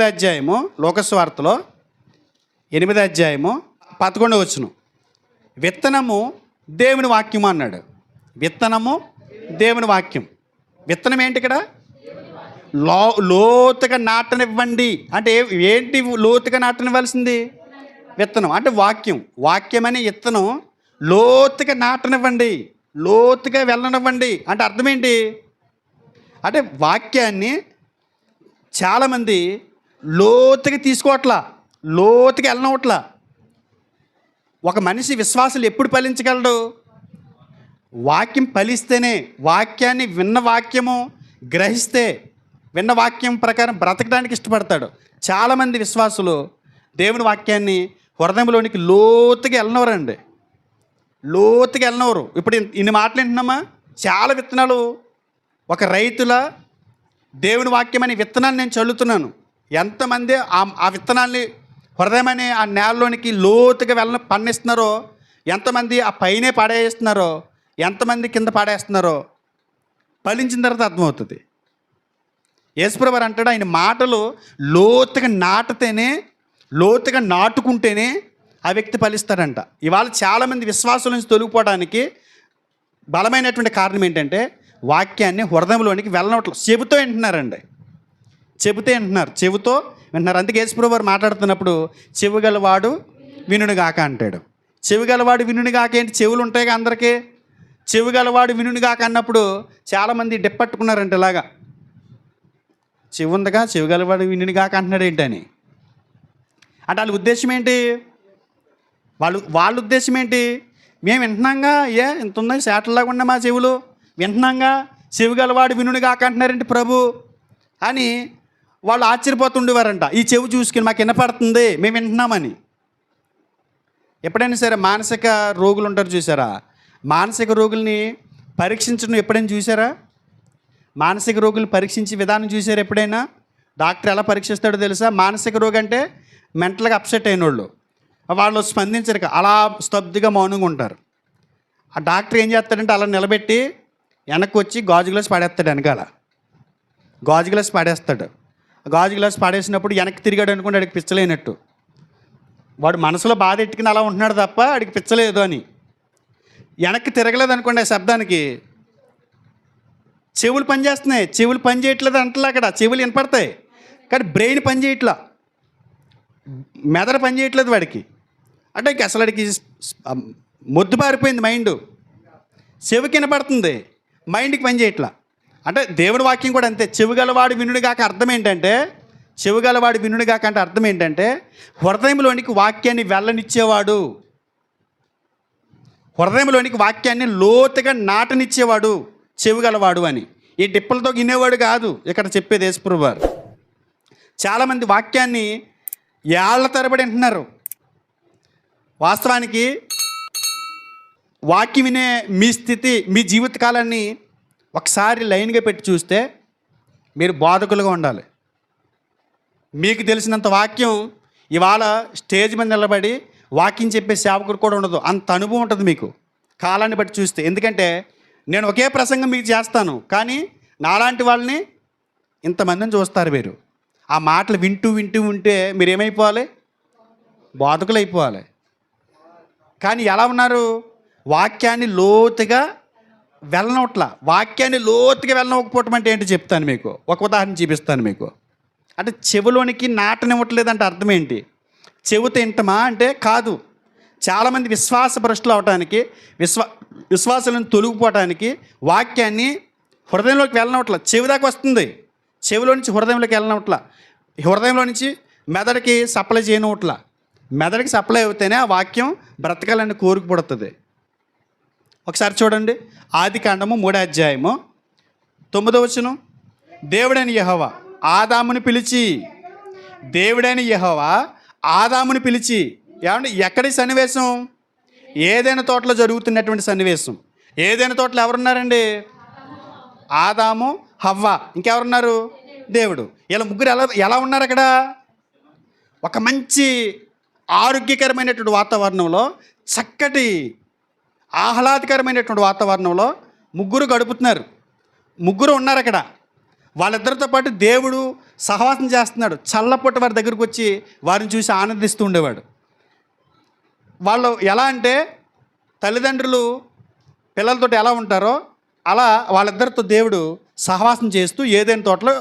అధ్యాయము లోకస్ వార్తలో 8వ అధ్యాయము 11వ వచనం. విత్తనము దేవుని వాక్యము అన్నాడు. విత్తనము దేవుని వాక్యం. విత్తనం ఏంటి ఇక్కడ? లోతుగా నాటనివ్వండి. అంటే ఏంటి లోతుగా నాటనివ్వాల్సింది? విత్తనం అంటే వాక్యం అనే విత్తనం లోతుగా నాటనివ్వండి, లోతుగా వెళ్ళనివ్వండి. అంటే అర్థం ఏంటి? అంటే వాక్యాన్ని చాలామంది లోతుగా తీసుకోవట్లా, లోతుగా వెళ్ళనవట్లా. ఒక మనిషి విశ్వాసాలు ఎప్పుడు ఫలించగలడు? వాక్యం ఫలిస్తేనే. వాక్యాన్ని విన్న వాక్యం ప్రకారం బ్రతకడానికి ఇష్టపడతాడు. చాలామంది విశ్వాసులు దేవుని వాక్యాన్ని హృదయంలోనికి లోతుగా వెళ్ళనవరండి, లోతుగా వెళ్ళనవరు. ఇప్పుడు ఇన్ని మాటలు వింటున్నామా? చాలా విత్తనాలు ఒక రైతుల దేవుని వాక్యం అనే విత్తనాన్ని నేను చల్లుతున్నాను. ఎంతమంది ఆ విత్తనాల్ని హృదయం అనే ఆ నేలలోనికి లోతుగా పండిస్తున్నారో, ఎంతమంది ఆ పైనే పడేస్తున్నారో, ఎంతమంది కింద పడేస్తున్నారో ఫలించిన తర్వాత అర్థమవుతుంది. యేసుప్రభువు అంటాడు, ఆయన మాటలు లోతుగా నాటుకుంటేనే ఆ వ్యక్తి ఫలిస్తాడంట. ఇవాళ చాలామంది విశ్వాసం నుంచి తొలగిపోవడానికి బలమైనటువంటి కారణం ఏంటంటే వాక్యాన్ని హృదయంలోనికి వెళ్ళనట్లు చెబుతూ వింటున్నారండి. చెబుతూ వింటున్నారు. అందుకే యేసుప్రభువు మాట్లాడుతున్నప్పుడు చెవిగలవాడు వినుగాక అంటాడు. చెవిగలవాడు వినుగాక ఏంటి? చెవులు ఉంటాయిగా అందరికీ. చెవిగలవాడు వినుగాక అన్నప్పుడు చాలామంది డిప్పట్టుకున్నారంట. ఇలాగా చెవి ఉందిగా, చెవి గలవాడు వినుని కాక అంటున్నాడు ఏంటని. అంటే వాళ్ళ ఉద్దేశం ఏంటి? వాళ్ళ ఉద్దేశం ఏంటి? మేము వింటున్నాంగా, ఇంత ఉన్నాయి శాటల్లాగా ఉన్నాయి మా చెవులు, వింటున్నాంగా, చెవి గలవాడు వినుని కాక అంటున్నారేంటి ప్రభు అని వాళ్ళు ఆశ్చర్యపోతుండేవారంట. ఈ చెవి చూసుకుని మాకు వినపడుతుంది, మేము వింటున్నామని. ఎప్పుడైనా సరే మానసిక రోగులు ఉంటారు చూసారా, మానసిక రోగుల్ని పరీక్షించడం ఎప్పుడైనా చూసారా? మానసిక రోగుల్ని పరీక్షించే విధానం చూసారు ఎప్పుడైనా? డాక్టర్ ఎలా పరీక్షిస్తాడో తెలుసా? మానసిక రోగి అంటే మెంటల్గా అప్సెట్ అయిన వాళ్ళు స్పందించరు, అలా స్తబ్దుగా మౌనంగా ఉంటారు. ఆ డాక్టర్ ఏం చేస్తాడంటే అలా నిలబెట్టి వెనక్కి వచ్చి గాజు గ్లాస్ పాడేస్తాడు, వెనకాల గాజు గ్లాస్ పాడేస్తాడు. గాజు గ్లాస్ పాడేసినప్పుడు వెనక్కి తిరిగాడు అనుకోండి, వాడికి పిచ్చలేనట్టు. వాడు మనసులో బాధ ఎట్టుకుని అలా ఉంటున్నాడు తప్ప వాడికి పిచ్చలేదు అని. వెనక్కి తిరగలేదు అనుకోండి, ఆ శబ్దానికి చెవులు పనిచేస్తున్నాయి, చెవులు పని చేయట్లేదు అంటలే, అక్కడ చెవులు వినపడతాయి కానీ బ్రెయిన్ పని చేయట్లా, మెదడు పని చేయట్లేదు వాడికి. అంటే అసలు వాడికి మొద్దు పారిపోయింది మైండ్. చెవికి వినపడుతుంది, మైండ్కి పని చేయట్లా. అంటే దేవుడి వాక్యం కూడా అంతే. చెవిగలవాడు వినుడిగాక అర్థం ఏంటంటే, చెవిగలవాడు వినుడిగాక అంటే అర్థం ఏంటంటే హృదయంలోనికి వాక్యాన్ని వెళ్ళనిచ్చేవాడు, హృదయంలోనికి వాక్యాన్ని లోతుగా నాటనిచ్చేవాడు చెవిగలవాడు అని. ఈ డిప్పలతో వినేవాడు కాదు ఇక్కడ చెప్పేది యేసుప్రభువు వారు. చాలామంది వాక్యాన్ని ఏళ్ల తరబడి వింటున్నారు. వాస్తవానికి వాక్యం వినే మీ స్థితి, మీ జీవితకాలాన్ని ఒకసారి లైన్గా పెట్టి చూస్తే మీరు బోధకులుగా ఉండాలి. మీకు తెలిసినంత వాక్యం ఇవాళ స్టేజ్ మీద నిలబడి వాక్యం చెప్పే సేవకుడు కూడా ఉండదు, అంత అనుభవం ఉంటుంది మీకు కాలాన్ని బట్టి చూస్తే. ఎందుకంటే నేను ఒకే ప్రసంగం మీకు చేస్తాను, కానీ నాలాంటి వాళ్ళని ఇంతమందిని చూస్తారు మీరు. ఆ మాటలు వింటూ వింటూ ఉంటే మీరు ఏమైపోవాలి? బోధకులు అయిపోవాలి. కానీ ఎలా ఉన్నారు? వాక్యాన్ని లోతుగా వెళ్ళనట్ల. వాక్యాన్ని లోతుగా వెళ్ళనకపోవటం అంటే ఏంటి చెప్తాను మీకు, ఒక ఉదాహరణ చూపిస్తాను మీకు. అంటే చెవిలోనికి నాటనివ్వట్లేదంటే అర్థం ఏంటి? చెవితో వింటమా అంటే కాదు. చాలామంది విశ్వాస భ్రష్టులు అవటానికి, విశ్వాసాలను తొలగిపోవటానికి వాక్యాన్ని హృదయంలోకి వెళ్ళనట్ల. చెవి దాకా వస్తుంది, చెవిలో నుంచి హృదయంలోకి వెళ్ళనట్ల, హృదయంలో నుంచి మెదడుకి సప్లై చేయనట్ల. మెదడుకి సప్లై అవుతేనే ఆ వాక్యం బ్రతకాలని కోరిక పుడుతుంది. ఒకసారి చూడండి, ఆదికాండము 3వ అధ్యాయము 9వ వచనం. దేవుడైన యెహోవా ఆదాముని పిలిచి, దేవుడైన యెహోవా ఆదాముని పిలిచి, ఏమంటే ఎక్కడి సన్నివేశం? ఏదైనా తోటలో జరుగుతున్నటువంటి సన్నివేశం. ఏదైనా తోటలో ఎవరున్నారండి? ఆదాము, హవ్వ, ఇంకెవరున్నారు? దేవుడు. ఇలా ముగ్గురు ఎలా ఉన్నారు అక్కడ? ఒక మంచి ఆరోగ్యకరమైనటువంటి వాతావరణంలో, చక్కటి ఆహ్లాదకరమైనటువంటి వాతావరణంలో ముగ్గురు గడుపుతున్నారు. ముగ్గురు ఉన్నారు అక్కడ. వాళ్ళిద్దరితో పాటు దేవుడు సహవాసం చేస్తున్నాడు. చల్లపొట్టు వారి దగ్గరకు వచ్చి వారిని చూసి ఆనందిస్తూ ఉండేవాడు. వాళ్ళు ఎలా అంటే తల్లిదండ్రులు పిల్లలతో ఎలా ఉంటారో అలా వాళ్ళిద్దరితో దేవుడు సహవాసం చేస్తూ ఏదైనా తోటలో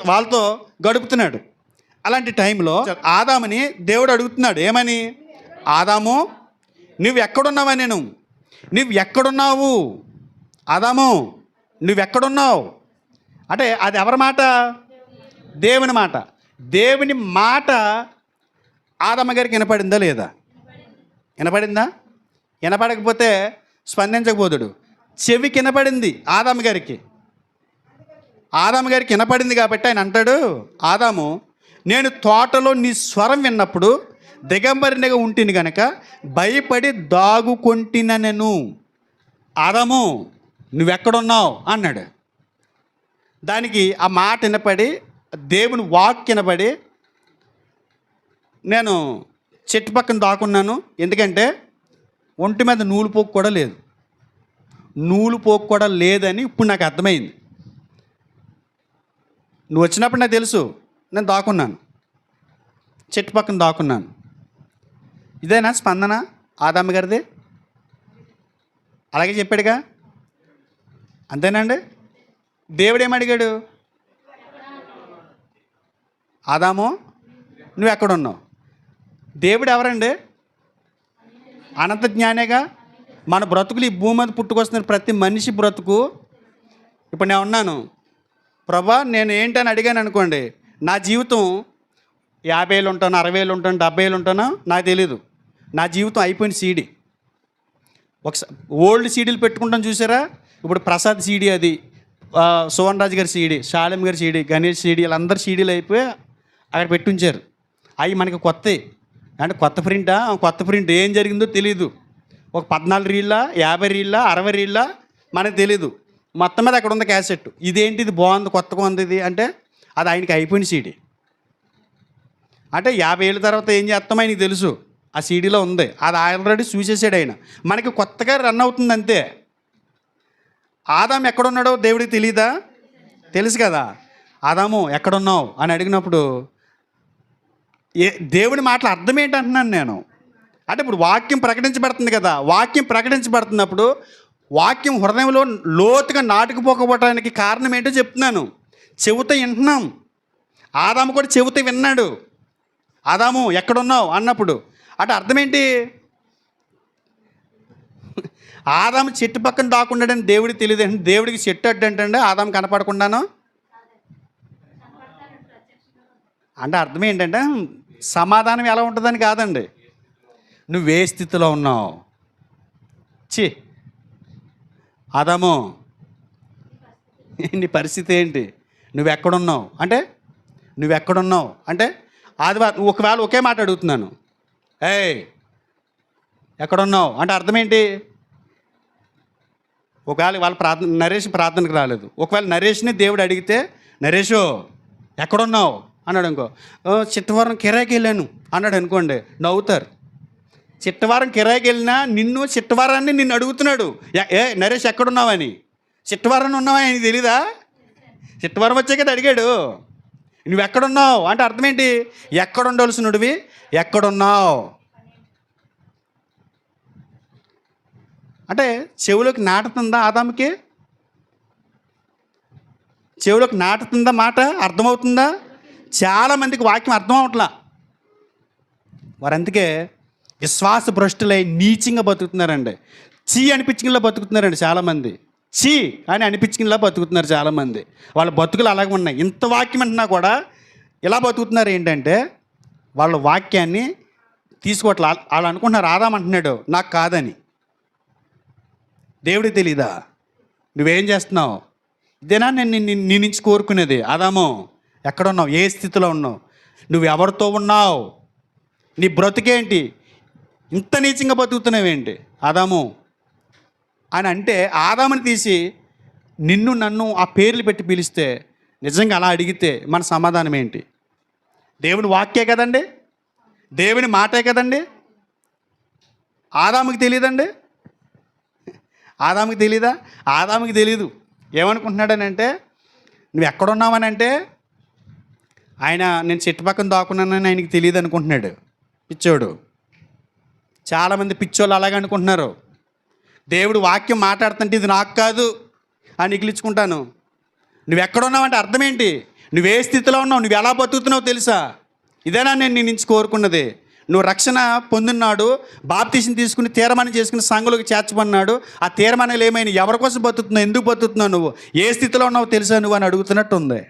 వాళ్ళతో గడుపుతున్నాడు. అలాంటి టైంలో ఆదాముని దేవుడు అడుగుతున్నాడు, ఏమని? ఆదాము, నువ్వు ఎక్కడున్నావా? నువ్వు ఎక్కడున్నావు ఆదాము? నువ్వు ఎక్కడున్నావు అంటే అది ఎవరి మాట? దేవుని మాట. దేవుని మాట ఆదమ్మ గారికి వినపడిందా లేదా? వినపడిందా? వినపడకపోతే స్పందించకపోదుడు. చెవికి వినపడింది ఆదమ్మ గారికి. ఆదాము గారికి వినపడింది కాబట్టి ఆయన అంటాడు, ఆదాము, నేను తోటలో నీ స్వరం విన్నప్పుడు దిగంబరినిగా ఉంటుంది కనుక భయపడి దాగుకొంటినెను. ఆదాము, నువ్వెక్కడున్నావు అన్నాడు. దానికి ఆ మాట వినపడి, దేవుని వాక్ వినపడి, నేను చెట్టు పక్కన దాక్కున్నాను, ఎందుకంటే ఒంటి మీద నూలు పోకు కూడా లేదు, నూలు పోకు కూడా లేదని ఇప్పుడు నాకు అర్థమైంది. నువ్వు వచ్చినప్పుడు నాకు తెలుసు, నేను దాక్కున్నాను, చెట్టు పక్కన దాక్కున్నాను. ఇదేనా స్పందన ఆదాము గారిది? అలాగే చెప్పాడుగా, అంతేనండి. దేవుడు ఏమడిగాడు? ఆదాము, నువ్వు ఎక్కడున్నావు? దేవుడు ఎవరండి? అనంత జ్ఞానేగా. మన బ్రతుకులు ఈ భూమి మీద పుట్టుకొస్తున్న ప్రతి మనిషి బ్రతుకు, ఇప్పుడు నేను ఉన్నాను, ప్రభా నేను ఏంటని అడిగాను అనుకోండి, నా జీవితం 50,000 ఉంటాను, 60,000 ఉంటాను, 70,000 ఉంటానో నాకు తెలీదు. నా జీవితం అయిపోయిన సీడీ. ఒకసారి ఓల్డ్ సీడీలు పెట్టుకుంటాం చూసారా, ఇప్పుడు ప్రసాద్ సీడీ, అది సోహన్ రాజు గారి సీడీ, షాలిం గారి సీడీ, గణేష్ సీడీ, వీళ్ళందరూ సీడీలు అయిపోయి అక్కడ పెట్టుంచారు. అవి మనకి కొత్తవి, అంటే కొత్త ప్రింట్ ఏం జరిగిందో తెలీదు. ఒక 14 రీళ్ళ, 50 రీళ్ళ, 60 రీళ్ళ మనకు తెలీదు. మొత్తం మీద అక్కడ ఉంది క్యాసెట్. ఇదేంటి, ఇది బాగుంది, కొత్తగా ఉంది ఇది అంటే, అది ఆయనకి అయిపోయిన సీడీ. అంటే 50 ఏళ్ళ తర్వాత ఏం చేస్తామో ఆయనకి తెలుసు, ఆ సీడీలో ఉంది, అది ఆల్రెడీ చూసేసాడు ఆయన. మనకి కొత్తగా రన్ అవుతుంది అంతే. ఆదాము ఎక్కడున్నాడో దేవుడికి తెలియదా? తెలుసు కదా. ఆదాము ఎక్కడున్నావు అని అడిగినప్పుడు దేవుని మాటల అర్థం ఏంటంటున్నాను నేను అంటే, ఇప్పుడు వాక్యం ప్రకటించబడుతుంది కదా, వాక్యం ప్రకటించబడుతున్నప్పుడు వాక్యం హృదయంలో లోతుగా నాటుకుపోకపోవడానికి కారణం ఏంటో చెప్తున్నాను. చెబుతా వింటున్నాం. ఆదాము కూడా చెబుతా విన్నాడు. ఆదాము ఎక్కడున్నావు అన్నప్పుడు అంటే అర్థం ఏంటి? ఆదాము చెట్టు పక్కన దాక్కున్నాడని దేవుడికి తెలియదు. దేవుడికి చెట్టు అడ్డంటే ఆదాము కనపడకుండాను అంటే అర్థం ఏంటంటే, సమాధానం ఎలా ఉంటుందని కాదండి, నువ్వే స్థితిలో ఉన్నావు. ఆదాము నీ పరిస్థితి ఏంటి, నువ్వెక్కడున్నావు అంటే ఆదివారం ఒకవేళ ఒకే మాట అడుగుతున్నాను, ఏయ్ ఎక్కడున్నావు అంటే అర్థం ఏంటి? ఒకవేళ వాళ్ళ నరేష్ ప్రార్థనకు రాలేదు, ఒకవేళ నరేష్ని దేవుడు అడిగితే, నరేషు ఎక్కడున్నావు అన్నాడు అనుకో, చిట్టవరం కిరాయికి వెళ్ళాను అన్నాడు అనుకోండి, నవ్వుతారు. చిట్టవారం కిరాయికి వెళ్ళినా చిట్టవారాన్ని నిన్ను అడుగుతున్నాడు, నరేష్ ఎక్కడున్నావని. చిట్టవారాన్ని ఉన్నావా అని తెలీదా? చిట్టవారం వచ్చే కదా అడిగాడు. నువ్వు ఎక్కడున్నావు అంటే అర్థం ఏంటి? ఎక్కడుండవలసినవి ఎక్కడున్నావు అంటే చెవులోకి నాటుతుందా? ఆదాముకి చెవులోకి నాటుతుందా? మాట అర్థమవుతుందా? చాలామందికి వాక్యం అర్థం అవట్లా. వారు అందుకే విశ్వాస భ్రష్టులై నీచంగా బతుకుతున్నారండి. అనిపించుకునేలా బతుకుతున్నారండి చాలామంది. అని అనిపించుకునేలా బతుకుతున్నారు చాలామంది. వాళ్ళ బతుకులు అలాగే ఉన్నాయి. ఇంత వాక్యం అంటున్నా కూడా ఇలా బతుకుతున్నారు. ఏంటంటే వాళ్ళ వాక్యాన్ని తీసుకోవట్లా. వాళ్ళు అనుకుంటున్నారు ఆదాం అంటున్నాడు నాకు కాదని. దేవుడికి తెలీదా? నువ్వేం చేస్తున్నావు? ఇదేనా నేను నీ నుంచి కోరుకునేది? ఆదాము ఎక్కడున్నావు? ఏ స్థితిలో ఉన్నావు? నువ్వు ఎవరితో ఉన్నావు? నీ బ్రతుకేంటి? ఇంత నీచంగా బతుకుతున్నావేంటి ఆదాము అని అంటే, ఆదాముని తీసి నిన్ను నన్ను ఆ పేర్లు పెట్టి పిలిస్తే, నిజంగా అలా అడిగితే మన సమాధానం ఏంటి? దేవుని వాక్యే కదండి, దేవుని మాటే కదండి. ఆదాముకి తెలియదండి? ఆదాముకి తెలీదా? ఆదాముకి తెలీదు. ఏమనుకుంటున్నాడని అంటే, నువ్వు ఎక్కడున్నావని అంటే, ఆయన నేను చెట్టు పక్కన దాక్కున్నానని ఆయనకి తెలియదు అనుకుంటున్నాడు. పిచ్చోడు. చాలామంది పిచ్చోళ్ళు అలాగే అనుకుంటున్నారు. దేవుడు వాక్యం మాట్లాడుతుంటే ఇది నాకు కాదు అని ఎగిలించుకుంటాను. నువ్వు ఎక్కడున్నావంటే అర్థం ఏంటి? నువ్వే స్థితిలో ఉన్నావు, నువ్వు ఎలా బతుకుతున్నావు తెలుసా? ఇదేనా నేను నీ నుంచి కోరుకున్నది? నువ్వు రక్షణ పొందినాడు, బాప్తీసం తీసుకుని తీర్మానం చేసుకుని సంఘంలోకి చేర్చమన్నాడు. ఆ తీర్మానాలు ఏమైనా? ఎవరి కోసం బతుకుతున్నావు? ఎందుకు బతుకుతున్నావు? నువ్వు ఏ స్థితిలో ఉన్నావు తెలుసా నువ్వు అని అడుగుతున్నట్టు ఉంది.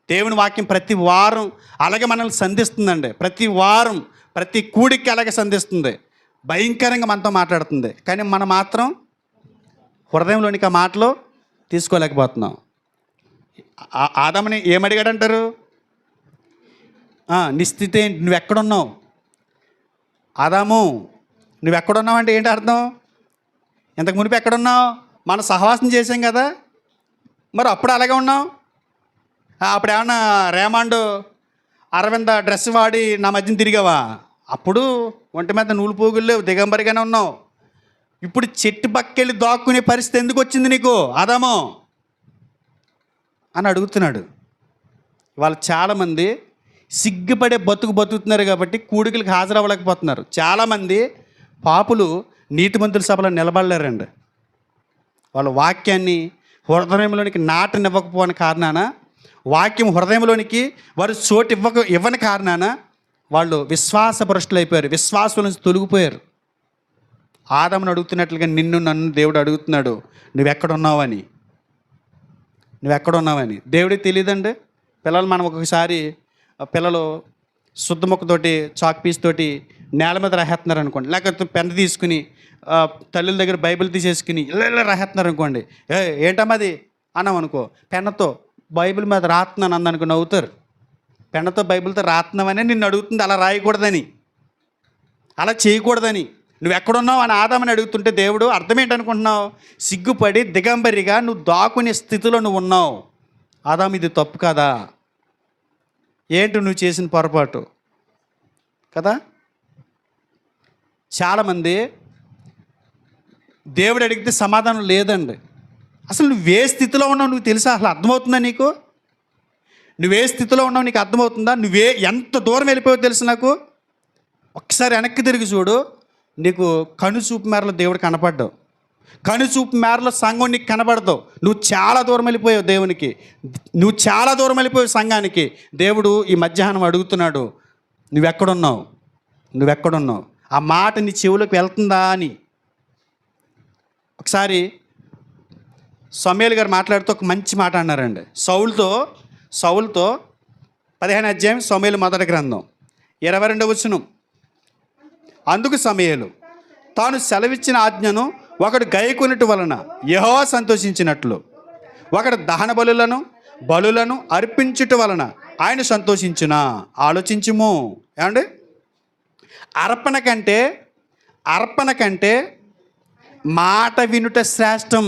దేవుని వాక్యం ప్రతి వారం అలాగే మనల్ని సంధిస్తుందండి. ప్రతి వారం ప్రతి కూడికి అలాగే సంధిస్తుంది. భయంకరంగా మనతో మాట్లాడుతుంది. కానీ మనం మాత్రం హృదయంలోనికి ఆ మాటలు తీసుకోలేకపోతున్నాం. ఆదాముని ఏమడిగాడంటారు? నీ స్థితి ఏంటి? నువ్వు ఎక్కడున్నావు? ఆదాము నువ్వు ఎక్కడున్నావు అంటే ఏంటి అర్థం? ఇంతకు మునిపు ఎక్కడున్నావు? మనం సహవాసం చేసాం కదా, మరి అప్పుడు అలాగే ఉన్నావు. అప్పుడు ఏమన్నా రేమాండ్ అరవింద డ్రెస్ వాడి నా మధ్యన తిరిగావా? అప్పుడు ఒంటి మీద నూలు పోగులు లేవు, దిగంబరిగానే ఉన్నావు. ఇప్పుడు చెట్టు పక్కెళ్ళి దాక్కునే పరిస్థితి ఎందుకు వచ్చింది నీకు ఆదాము అని అడుగుతున్నాడు. వాళ్ళు చాలామంది సిగ్గుపడే బతుకుతున్నారు కాబట్టి కూడికలకు హాజరవ్వలేకపోతున్నారు. చాలామంది పాపులు నీతిమంతుల సభలో నిలబడలేరండి. వాళ్ళ వాక్యాన్ని హృదయంలోనికి నాటనివ్వకపోని కారణాన, వాక్యం హృదయంలోనికి వారు చోటు ఇవ్వని కారణాన వాళ్ళు విశ్వాస భ్రష్టులు అయిపోయారు. విశ్వాసం నుంచి తొలగిపోయారు. ఆదామును అడుగుతున్నట్లుగా నిన్ను నన్ను దేవుడు అడుగుతున్నాడు, నువ్వెక్కడున్నావు అని. నువ్వు ఎక్కడున్నావని. దేవుడికి తెలియదండి. పిల్లలు మనం ఒక్కొక్కసారి పిల్లలు శుద్ధ ముక్కతోటి చాక్ పీస్ తోటి నేల మీద రాసేస్తున్నారు అనుకోండి, లేకపోతే పెన్ తీసుకుని తల్లుల దగ్గర బైబిల్ తీసేసుకుని ఇలా రాసేస్తున్నారు అనుకోండి, ఏంటమ్మా అది అన్నాం అనుకో, పెన్నతో బైబిల్ మీద రాస్తున్నాను అందనుకో నవ్వుతారు. పెన్నతో బైబిల్తో రాస్తున్నామని నిన్ను అడుగుతుంది, అలా రాయకూడదని, అలా చేయకూడదని. నువ్వు ఎక్కడున్నావు అని ఆదామని అడుగుతుంటే దేవుడు అర్థం ఏంటనుకుంటున్నావు? సిగ్గుపడి దిగంబరిగా నువ్వు దాక్కునే స్థితిలో నువ్వు ఉన్నావు. ఆదాము, ఇది తప్పు కదా, ఏంటి నువ్వు చేసిన పొరపాటు కదా. చాలామంది దేవుడు అడిగితే సమాధానం లేదండి. అసలు నువ్వే స్థితిలో ఉన్నావు నువ్వు తెలుసా? అసలు అర్థమవుతుందా నీకు? నువ్వే స్థితిలో ఉన్నావు నీకు అర్థమవుతుందా? నువ్వే ఎంత దూరం వెళ్ళిపోయావు తెలుసు నాకు. ఒక్కసారి వెనక్కి తిరిగి చూడు, నీకు కనుచూపు మేరలో దేవుడు కనపడ్డావు. కనుచూపు మేరలో సంఘం నీకు కనబడతావు. నువ్వు చాలా దూరం వెళ్ళిపోయావు దేవునికి, నువ్వు చాలా దూరం వెళ్ళిపోయావు సంఘానికి. దేవుడు ఈ మధ్యాహ్నం అడుగుతున్నాడు, నువ్వెక్కడున్నావు, నువ్వెక్కడున్నావు? ఆ మాట నీ చెవులోకి వెళ్తుందా అని. ఒకసారి సమూయేలు గారు మాట్లాడుతూ ఒక మంచి మాట అన్నారండి. సౌలుతో 15వ అధ్యాయం సమూయేలు మొదటి గ్రంథం 22వ వచనం. అందుకు సమూయేలు తాను సెలవిచ్చిన ఆజ్ఞను ఒకడు గైకొనుట వలన యెహోవా సంతోషించినట్లు ఒకడు దహన బలులను అర్పించుట వలన ఆయన సంతోషించునా. ఆలోచించుము. ఏమండి, అర్పణ కంటే మాట వినుట శ్రేష్టం.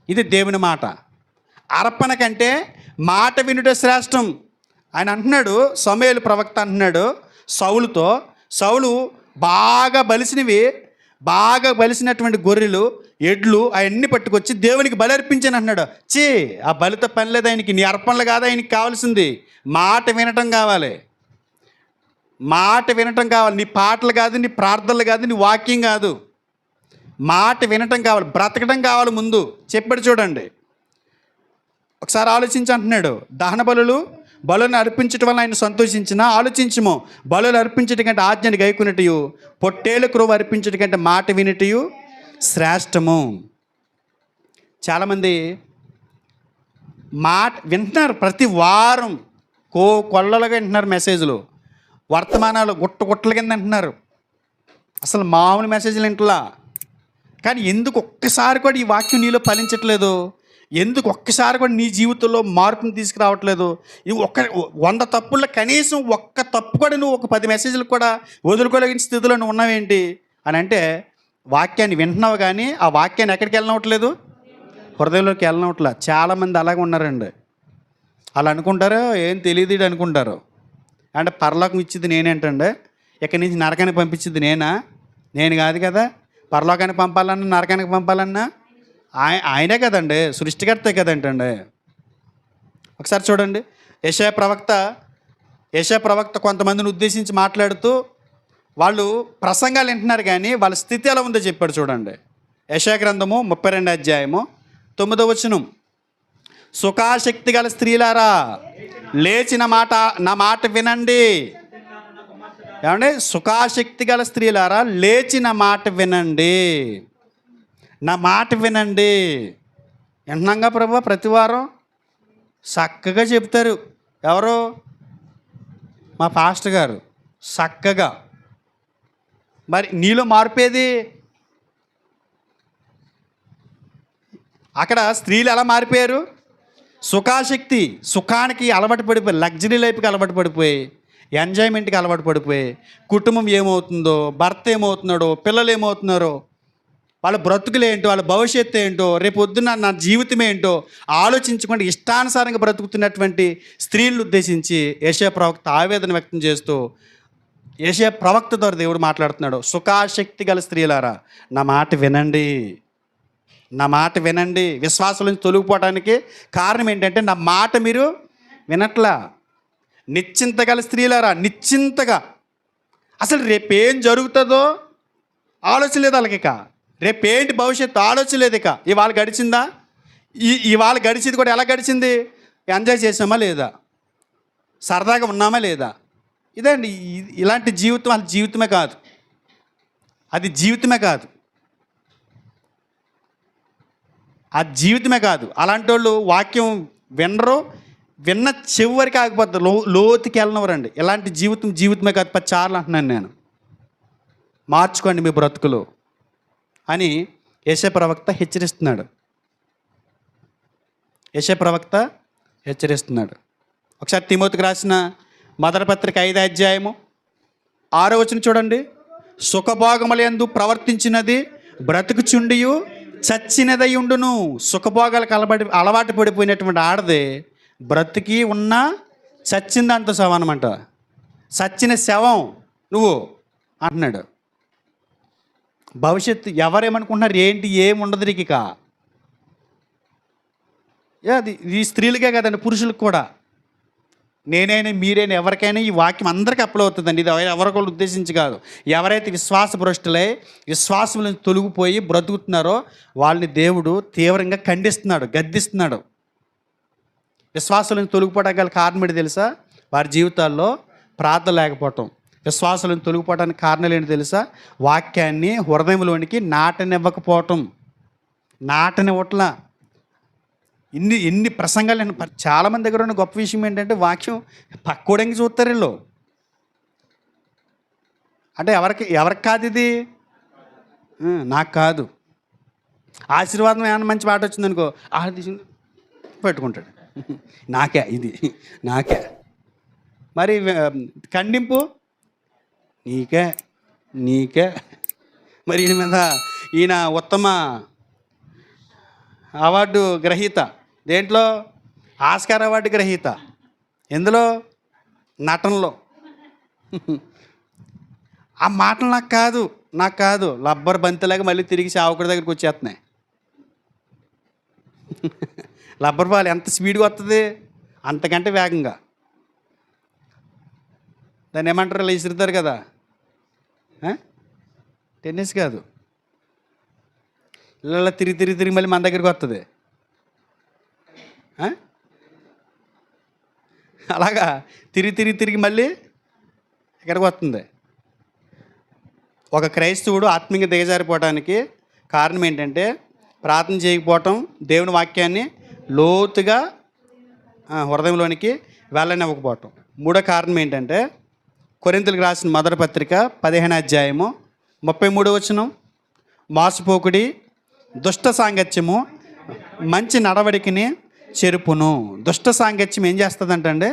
ఇది దేవుని మాట. అర్పణ కంటే మాట వినుట శ్రేష్టం. ఆయన అంటున్నాడు, సమూయేలు ప్రవక్త అంటున్నాడు సౌలుతో, సౌలు బాగా బలిసినటువంటి గొర్రెలు, ఎడ్లు అవన్నీ పట్టుకొచ్చి దేవునికి బలి అర్పించాను అంటున్నాడు. ఆ బలితో పని లేదు ఆయనకి. నీ అర్పణలు కాదు ఆయనకి కావాల్సింది, మాట వినటం కావాలి. మాట వినటం కావాలి. నీ పాటలు కాదు, నీ ప్రార్థనలు కాదు, నీ వాక్యం కాదు, మాట వినటం కావాలి, బ్రతకడం కావాలి. ముందు చెప్పాడు చూడండి. ఒకసారి ఆలోచించి అంటున్నాడు, దహన బలులను అర్పించటం వల్ల ఆయన సంతోషించిన. ఆలోచించము, బలులు అర్పించటం కంటే ఆజ్ఞని గైకొనుటయు, పొట్టేలు క్రొవ్వు అర్పించటం కంటే మాట వినుటయు శ్రేష్టము. చాలామంది మాట వింటున్నారు, ప్రతి వారం కొల్లలుగా వింటున్నారు మెసేజ్లు, వర్తమానాలు గుట్టల కింద వింటున్నారు, అసలు మామూలు మెసేజ్లు వింటలా. కానీ ఎందుకు ఒక్కసారి కూడా ఈ వాక్యం నీలో ఫలించట్లేదు? ఎందుకు ఒక్కసారి కూడా నీ జీవితంలో మార్పుని తీసుకురావట్లేదు? ఇవి 100 తప్పుల్లో కనీసం ఒక్క తప్పు కూడా నువ్వు ఒక 10 మెసేజ్లు కూడా వదులుకోలేని స్థితిలో నువ్వు ఉన్నావేంటి అని అంటే, వాక్యాన్ని వింటున్నావు కానీ ఆ వాక్యాన్ని ఎక్కడికి వెళ్ళనవట్లేదు, హృదయంలోకి వెళ్ళనవట్లే. చాలామంది అలాగే ఉన్నారండి. అలా అనుకుంటారు, ఏం తెలియదు అనుకుంటారు. అంటే పరలోకం ఇచ్చింది నేనేంటండి, ఇక్కడి నుంచి నరకానికి పంపించింది నేను కాదు కదా. పరలోకానికి పంపాలన్నా నరకానికి పంపాలన్నా ఆయనే కదండి, సృష్టికర్తే కదంటండి. ఒకసారి చూడండి, యెషయా ప్రవక్త కొంతమందిని ఉద్దేశించి మాట్లాడుతూ, వాళ్ళు ప్రసంగాలు వింటున్నారు కానీ వాళ్ళ స్థితి ఎలా ఉందో చెప్పాడు చూడండి. యెషయా గ్రంథము 32వ అధ్యాయము 9వ వచనం. సుఖాసక్తి గల స్త్రీలారా లేచిన నా మాట వినండి. ఏమంటే, సుఖాసక్తి గల స్త్రీలారా లేచిన మాట వినండి, నా మాట వినండి. వింటున్నాగా ప్రభు, ప్రతి వారం చక్కగా చెప్తారు. ఎవరు? మా పాస్టర్ గారు చక్కగా. మరి నీలో మార్పేది? అక్కడ స్త్రీలు ఎలా మారిపోయారు? సుఖాసక్తి, సుఖానికి అలవాటు పడిపోయి, లగ్జరీ లైఫ్కి అలవాటు పడిపోయి, ఎంజాయ్మెంట్కి అలవాటు పడిపోయి, కుటుంబం ఏమవుతుందో, భర్త ఏమవుతున్నాడో, పిల్లలు ఏమవుతున్నారో, వాళ్ళ బ్రతుకులు ఏంటో, వాళ్ళ భవిష్యత్తు ఏంటో, రేపు పొద్దున్న నా జీవితం ఏంటో ఆలోచించకుండా ఇష్టానుసారంగా బ్రతుకుతున్నటువంటి స్త్రీలను ఉద్దేశించి యెషయా ప్రవక్త ఆవేదన వ్యక్తం చేస్తూ, యెషయా ప్రవక్త ద్వారా దేవుడు మాట్లాడుతున్నాడు. సుఖాసక్తి గల స్త్రీలారా నా మాట వినండి, నా మాట వినండి. విశ్వాసం నుంచి తొలగిపోవడానికి కారణం ఏంటంటే నా మాట మీరు వినట్లా. నిశ్చింత గల స్త్రీలారా, నిశ్చింతగా, అసలు రేపేం జరుగుతుందో ఆలోచన లేదు వాళ్ళకి. ఇక రేపేంటి భవిష్యత్తు ఆలోచన లేదు. ఇక ఇవాళ గడిచిందా, ఇవాళ గడిచింది కూడా ఎలా గడిచింది, ఎంజాయ్ చేసామా లేదా, సరదాగా ఉన్నామా లేదా, ఇదండి. ఇలాంటి జీవితం అది జీవితమే కాదు, అది జీవితమే కాదు. ఆ జీవితమే కాదు, అలాంటి వాళ్ళు వాక్యం వినరు, విన్న చివరికి ఆగిపోతారు, లోతుకి వెళ్ళనవరండి. ఇలాంటి జీవితమే కాదు, 10 సార్లు అంటున్నాను నేను. మార్చుకోండి మీ బ్రతుకులు అని యెషయా ప్రవక్త హెచ్చరిస్తున్నాడు. యెషయా ప్రవక్త హెచ్చరిస్తున్నాడు. ఒకసారి తిమోతికి రాసిన మొదటి పత్రిక 5వ అధ్యాయము 6వ వచనం చూడండి. సుఖభోగములందు ప్రవర్తించినది బ్రతుకుచుండియు చచ్చినదై ఉండును. సుఖభోగాలకు అలవాటు పడిపోయినటువంటి ఆడది బ్రతికి ఉన్నా చచ్చిందంత సమానమంట. చచ్చిన శవం నువ్వు అంటున్నాడు. భవిష్యత్తు ఎవరేమనుకుంటున్నారు, ఏంటి, ఏముండదు నీకు ఇక. అది ఈ స్త్రీలకే కదండి, పురుషులకు కూడా. నేనైనా మీరైనా ఎవరికైనా ఈ వాక్యం అందరికీ అప్లై అవుతుందండి. ఇది ఎవరికొకరు ఉద్దేశించి కాదు. ఎవరైతే విశ్వాసభ్రష్టులై విశ్వాసం నుంచి తొలగిపోయి బ్రతుకుతున్నారో వాళ్ళని దేవుడు తీవ్రంగా ఖండిస్తున్నాడు, గద్దిస్తున్నాడు. విశ్వాసం నుంచి తొలగిపోవడానికి గల కారణం ఏంటి తెలుసా? వారి జీవితాల్లో ప్రార్థన లేకపోవటం. విశ్వాసం నుంచి తొలగిపోవడానికి కారణాలు ఏంటి తెలుసా? వాక్యాన్ని హృదయంలోనికి నాటనివ్వకపోవటం. నాటనివ్వట్లా. ఎన్ని ప్రసంగాలు నేను చాలామంది దగ్గర ఉన్న గొప్ప విషయం ఏంటంటే వాక్యం పక్కోడంగి చూస్తారు వీళ్ళు. అంటే ఎవరికి కాదు ఇది? నాకు కాదు. ఆశీర్వాదం ఏమైనా మంచి మాట వచ్చిందనుకో, పెట్టుకుంటాడు. నాకే ఇది, నాకే. మరి ఖండింపు నీకే. మరి ఈయన ఉత్తమ అవార్డు గ్రహీత. దేంట్లో? ఆస్కార్ అవార్డు గ్రహీత. ఎందులో? నటనలో. ఆ మాటలు నాకు కాదు. లబ్బర్ బంతిలాగా మళ్ళీ తిరిగి సేవకుడి దగ్గరికి వచ్చేస్తున్నాయి. లబ్బర్ బాల్ ఎంత స్పీడ్గా వస్తుంది, అంతకంటే వేగంగా. దాన్ని ఏమంటారు, ఇలా ఇసురుతారు కదా. టెన్నిస్ కాదు, ఇలా తిరిగి మళ్ళీ మన దగ్గరికి వస్తుంది. అలాగా తిరిగి మళ్ళీ ఇక్కడికి వస్తుంది. ఒక క్రైస్తవుడు ఆత్మీయంగా దిగజారిపోవడానికి కారణం ఏంటంటే ప్రార్థన చేయకపోవటం, దేవుని వాక్యాన్ని లోతుగా హృదయంలోనికి వెళ్ళనివ్వకపోవటం. మూడో కారణం ఏంటంటే కొరింథీయులకు రాసిన మొదటి పత్రిక 15వ అధ్యాయము 33వ వచనం. మోసపోకుడి, దుష్ట సాంగత్యము మంచి నడవడికని చెరుపును. దుష్ట సాంగత్యం ఏం చేస్తుందంటే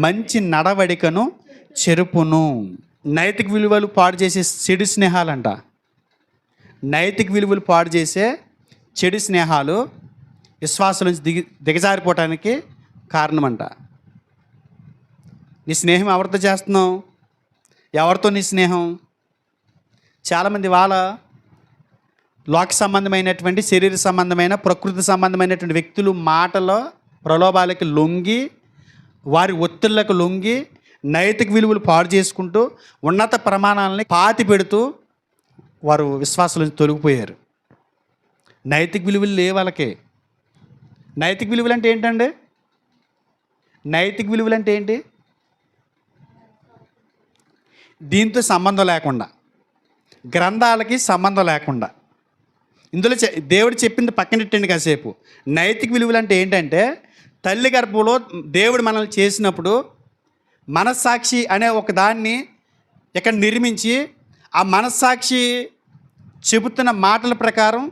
మంచి నడవడికను చెరుపును. నైతిక విలువలు పాడు చేసే చెడు స్నేహాలంట. నైతిక విలువలు పాడు చేసే చెడు స్నేహాలు విశ్వాసం నుంచి దిగజారిపోవటానికి కారణమంట. నీ స్నేహం ఎవరితో చేస్తున్నావు? ఎవరితో నీ స్నేహం? చాలామంది వాళ్ళ లోక సంబంధమైనటువంటి, శరీర సంబంధమైన, ప్రకృతి సంబంధమైనటువంటి వ్యక్తులు మాటలో ప్రలోభాలకి లొంగి, వారి ఒత్తిళ్లకు లొంగి, నైతిక విలువలు పాడు చేసుకుంటూ ఉన్నత ప్రమాణాలని పాతి పెడుతూ వారు విశ్వాసాల నుంచి తొలగిపోయారు. నైతిక విలువలు లేవు వాళ్ళకి. నైతిక విలువలు అంటే ఏంటండి? నైతిక విలువలు అంటే ఏంటి? దీంతో సంబంధం లేకుండా, గ్రంథాలకి సంబంధం లేకుండా, ఇందులో దేవుడు చెప్పింది పక్కనెట్టండి కాసేపు. నైతిక విలువలు అంటే ఏంటంటే తల్లి గర్భంలో దేవుడు మనల్ని చేసినప్పుడు మనస్సాక్షి అనే ఒక దాన్ని ఇక్కడ నిర్మించి, ఆ మనస్సాక్షి చెబుతున్న మాటల ప్రకారం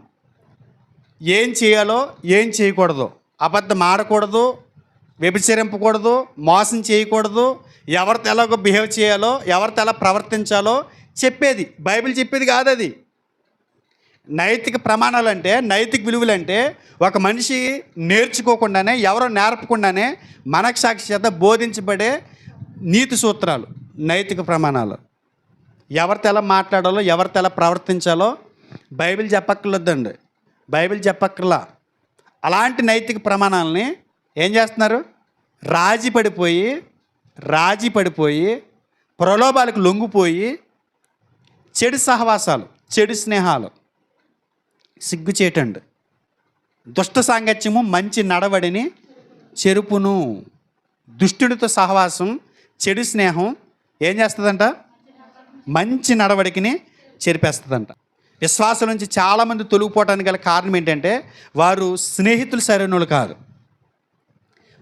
ఏం చేయాలో ఏం చేయకూడదు, అబద్ధం ఆడకూడదు, వ్యభిచరింపకూడదు, మోసం చేయకూడదు, ఎవరితో ఎలాగో బిహేవ్ చేయాలో, ఎవరితో ఎలా ప్రవర్తించాలో చెప్పేది. బైబిల్ చెప్పేది కాదు అది. నైతిక ప్రమాణాలు అంటే, నైతిక విలువలు అంటే ఒక మనిషి నేర్చుకోకుండానే, ఎవరో నేర్పకుండానే మనకు సాక్షి చేత బోధించబడే నీతి సూత్రాలు, నైతిక ప్రమాణాలు. ఎవరితో ఎలా మాట్లాడాలో, ఎవరితో ఎలా ప్రవర్తించాలో బైబిల్ చెప్పక్కర్లేదండి. బైబిల్ చెప్పక్కర్లా. అలాంటి నైతిక ప్రమాణాలని ఏం చేస్తున్నారు? రాజీ పడిపోయి ప్రలోభాలకు లొంగిపోయి చెడు సహవాసాలు, చెడు స్నేహాలు, సిగ్గుచేటండి. దుష్ట సాంగత్యము మంచి నడవడిని చెరుపును. దుష్టుడితో సహవాసం, చెడు స్నేహం ఏం చేస్తుందంట? మంచి నడవడికిని చెరిపేస్తుందంట. విశ్వాసం నుంచి చాలామంది తొలగిపోవటానికి గల కారణం ఏంటంటే వారు స్నేహితులు సరైన వాళ్ళు కాదు.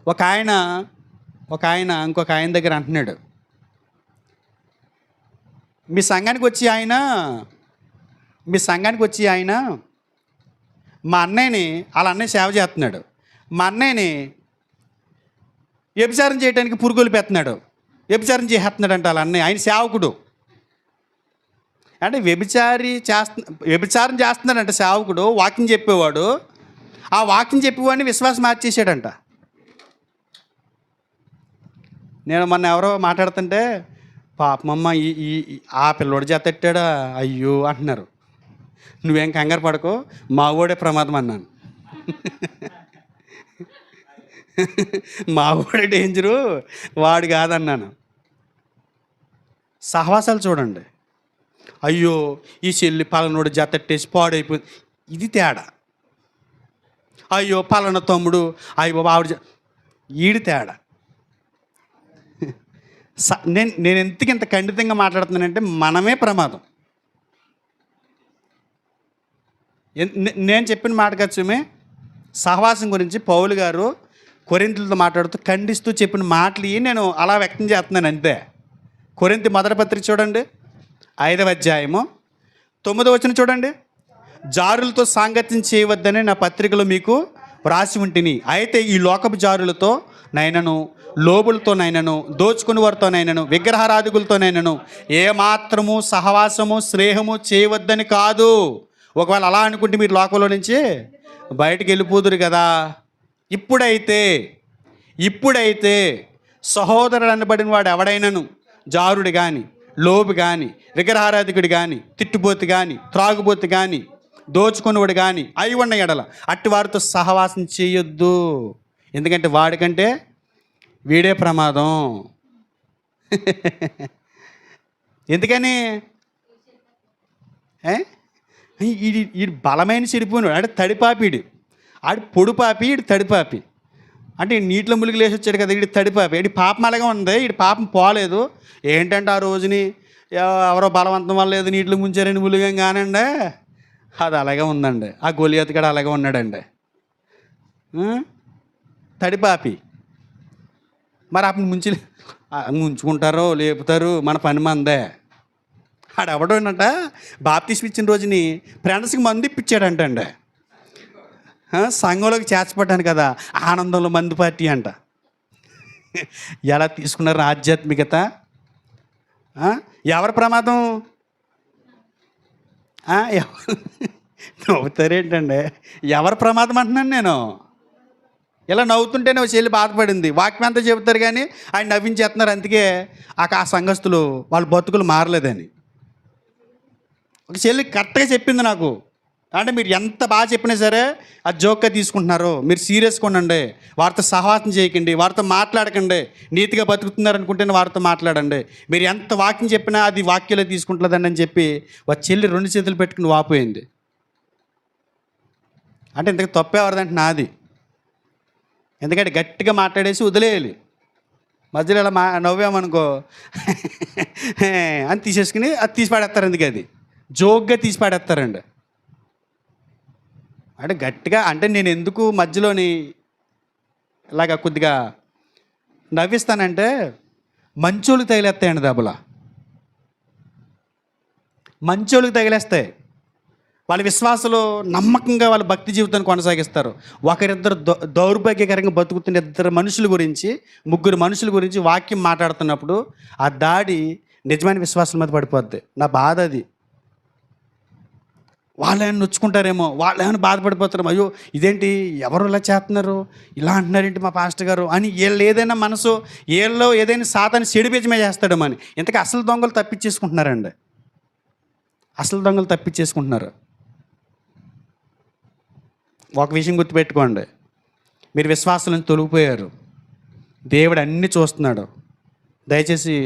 ఒక ఆయన ఇంకొక ఆయన దగ్గర అంటున్నాడు, మీ సంఘానికి వచ్చి ఆయన మా అన్నయ్యని, వాళ్ళ అన్నయ్య సేవ చేస్తున్నాడు, మా అన్నయ్యని వ్యభిచారం చేయడానికి పురుగులు పెడుతున్నాడు, వ్యభిచారం చేస్తున్నాడంట వాళ్ళ అన్నయ్య. ఆయన సేవకుడు అంటే వ్యభిచారం చేస్తున్నాడంట సేవకుడు. వాక్యం చెప్పేవాడు, ఆ వాక్యం చెప్పేవాడిని విశ్వాసం మార్చేసాడంట. నేను మొన్న ఎవరో మాట్లాడుతుంటే, పాపమమ్మ ఈ ఆ పిల్లోడు చేతట్టాడా అయ్యో అంటున్నారు. నువ్వేం కంగారు పడకు, మా ఊడే ప్రమాదం అన్నాను. మా ఊడే డేంజరు, వాడు కాదన్నాను. సహవాసాలు చూడండి. అయ్యో ఈ చెల్లి పలానోడు జతట్టేసి పాడైపోయింది, ఇది తేడా. అయ్యో పలానా తమ్ముడు అయ్యో ఆవిడ ఈడి తేడా. నేను ఎందుకు ఇంత ఖండితంగా మాట్లాడుతున్నానంటే మనమే ప్రమాదం. నేను చెప్పిన మాట కచ్చుమే సహవాసం గురించి పౌలు గారు కొరింథీయులతో మాట్లాడుతూ ఖండిస్తూ చెప్పిన మాటలు నేను అలా వ్యక్తం చేస్తున్నాను అంతే. కొరింథీ మొదటి పత్రిక చూడండి, 5వ అధ్యాయము 9వ వచనం చూడండి. జారులతో సాంగత్యం చేయవద్దని నా పత్రికలో మీకు వ్రాసి ఉంటిని. అయితే ఈ లోకపు జారులతో నైనను, లోబులతో నైనను, దోచుకుని వారితో నైనను, విగ్రహారాధికులతో నైనను ఏమాత్రము సహవాసము స్నేహము చేయవద్దని కాదు. ఒకవేళ అలా అనుకుంటే మీరు లోకంలో నుంచి బయటికి వెళ్ళిపోదురు కదా. ఇప్పుడైతే సహోదరుడు అనబడిన వాడు ఎవడైనాను జారుడు కానీ, లోబు కానీ, విగ్రహారాధికుడు కానీ, తిట్టుబోతు కానీ, త్రాగుబోతు కానీ, దోచుకునేవాడు కానీ అయి ఉన్న ఎడల అట్టి వారితో సహవాసం చేయొద్దు. ఎందుకంటే వాడికంటే వీడే ప్రమాదం. ఎందుకని ఈ బలమైన చెడిపోయినాడు అంటే తడిపాపిడు, ఆడి పొడుపాపి, ఈడు తడిపాపి. అంటే నీటిలో ములిగి లేచి వచ్చాడు కదా, వీడి తడిపాపి. వీడి పాపం అలాగే ఉంది, వీడి పాపం పోలేదు. ఏంటంటే ఆ రోజుని ఎవరో బలవంతం వల్ల ఏదో నీటిలో ముంచారని ములిగం కానండి, అది అలాగే ఉందండి. ఆ గొలియాత్ కూడా అలాగే ఉన్నాడండి, తడిపాపి. మరి అప్పుడు ముంచుకుంటారో లేపుతారు, మన పని మందే. ఆడెవడోనట బాప్తిస్మం ఇచ్చిన రోజుని ఫ్రెండ్స్కి మందు ఇప్పించాడంటండి. సంఘంలోకి చేర్చబడ్డాను కదా, ఆనందంలో మందు పార్టీ అంట. ఎలా తీసుకున్నారు ఆధ్యాత్మికత? ఎవరి ప్రమాదం? నవ్వుతారేంటండి? ఎవరి ప్రమాదం అంటున్నాను నేను. ఇలా నవ్వుతుంటేనే ఒక చెల్లి బాధపడింది. వాక్యం అంతా చెబుతారు కానీ ఆయన నవ్వించేస్తున్నారు. అందుకే ఆ సంఘస్థులు వాళ్ళ బతుకులు మారలేదని. ఒక చెల్లి కరెక్ట్గా చెప్పింది నాకు. అంటే మీరు ఎంత బాగా చెప్పినా సరే అది జోక్గా తీసుకుంటున్నారు, మీరు సీరియస్గా ఉండండి, వారితో సహవాసం చేయకండి, వారితో మాట్లాడకండి. నీతిగా బతుకుతున్నారు అనుకుంటేనే వారితో మాట్లాడండి. మీరు ఎంత వాక్యం చెప్పినా అది వాక్యంలో తీసుకుంటుందండి అని చెప్పి ఒక చెల్లి 2 చేతులు పెట్టుకుని వాపోయింది. అంటే ఇంతకు తప్పేవరదంటే నాది. ఎందుకంటే గట్టిగా మాట్లాడేసి వదిలేయాలి. మధ్యలో ఇలా నవ్వామనుకో అని తీసేసుకుని అది తీసి పాడేస్తారు. ఎందుకు అది జోక్గా తీసి పాడేస్తారండి. అంటే గట్టిగా అంటే నేను ఎందుకు మధ్యలోని ఇలాగ కొద్దిగా నవ్విస్తానంటే మంచోళ్ళకి తగిలేస్తాయండి దెబ్బల. మంచోళ్ళకి తగిలేస్తాయి. వాళ్ళ విశ్వాసాలు నమ్మకంగా వాళ్ళ భక్తి జీవితాన్ని కొనసాగిస్తారు. ఒకరిద్దరు దౌర్భాగ్యకరంగా బతుకుతున్న 2 మనుషుల గురించి, 3 మనుషుల గురించి వాక్యం మాట్లాడుతున్నప్పుడు ఆ దాడి నిజమైన విశ్వాసం మీద పడిపోద్ది. నా బాధ అది. వాళ్ళు ఏమైనా నొచ్చుకుంటారేమో, వాళ్ళు ఏమైనా బాధపడిపోతారేమో, అయ్యో ఇదేంటి ఎవరు ఇలా చేస్తున్నారు, ఇలా అంటున్నారేంటి మా పాస్టర్ గారు అని వీళ్ళు ఏదైనా మనసు వీళ్ళలో ఏదైనా సాతాన్ని చెడిపేచమే చేస్తాడేమో అని. ఇంతకీ అసలు దొంగలు తప్పించేసుకుంటున్నారండి. అసలు దొంగలు తప్పించేసుకుంటున్నారు. ఒక విషయం గుర్తుపెట్టుకోండి, మీరు విశ్వాసం నుంచి తొలగిపోయారు, దేవుడు అన్నీ చూస్తున్నాడు. దయచేసి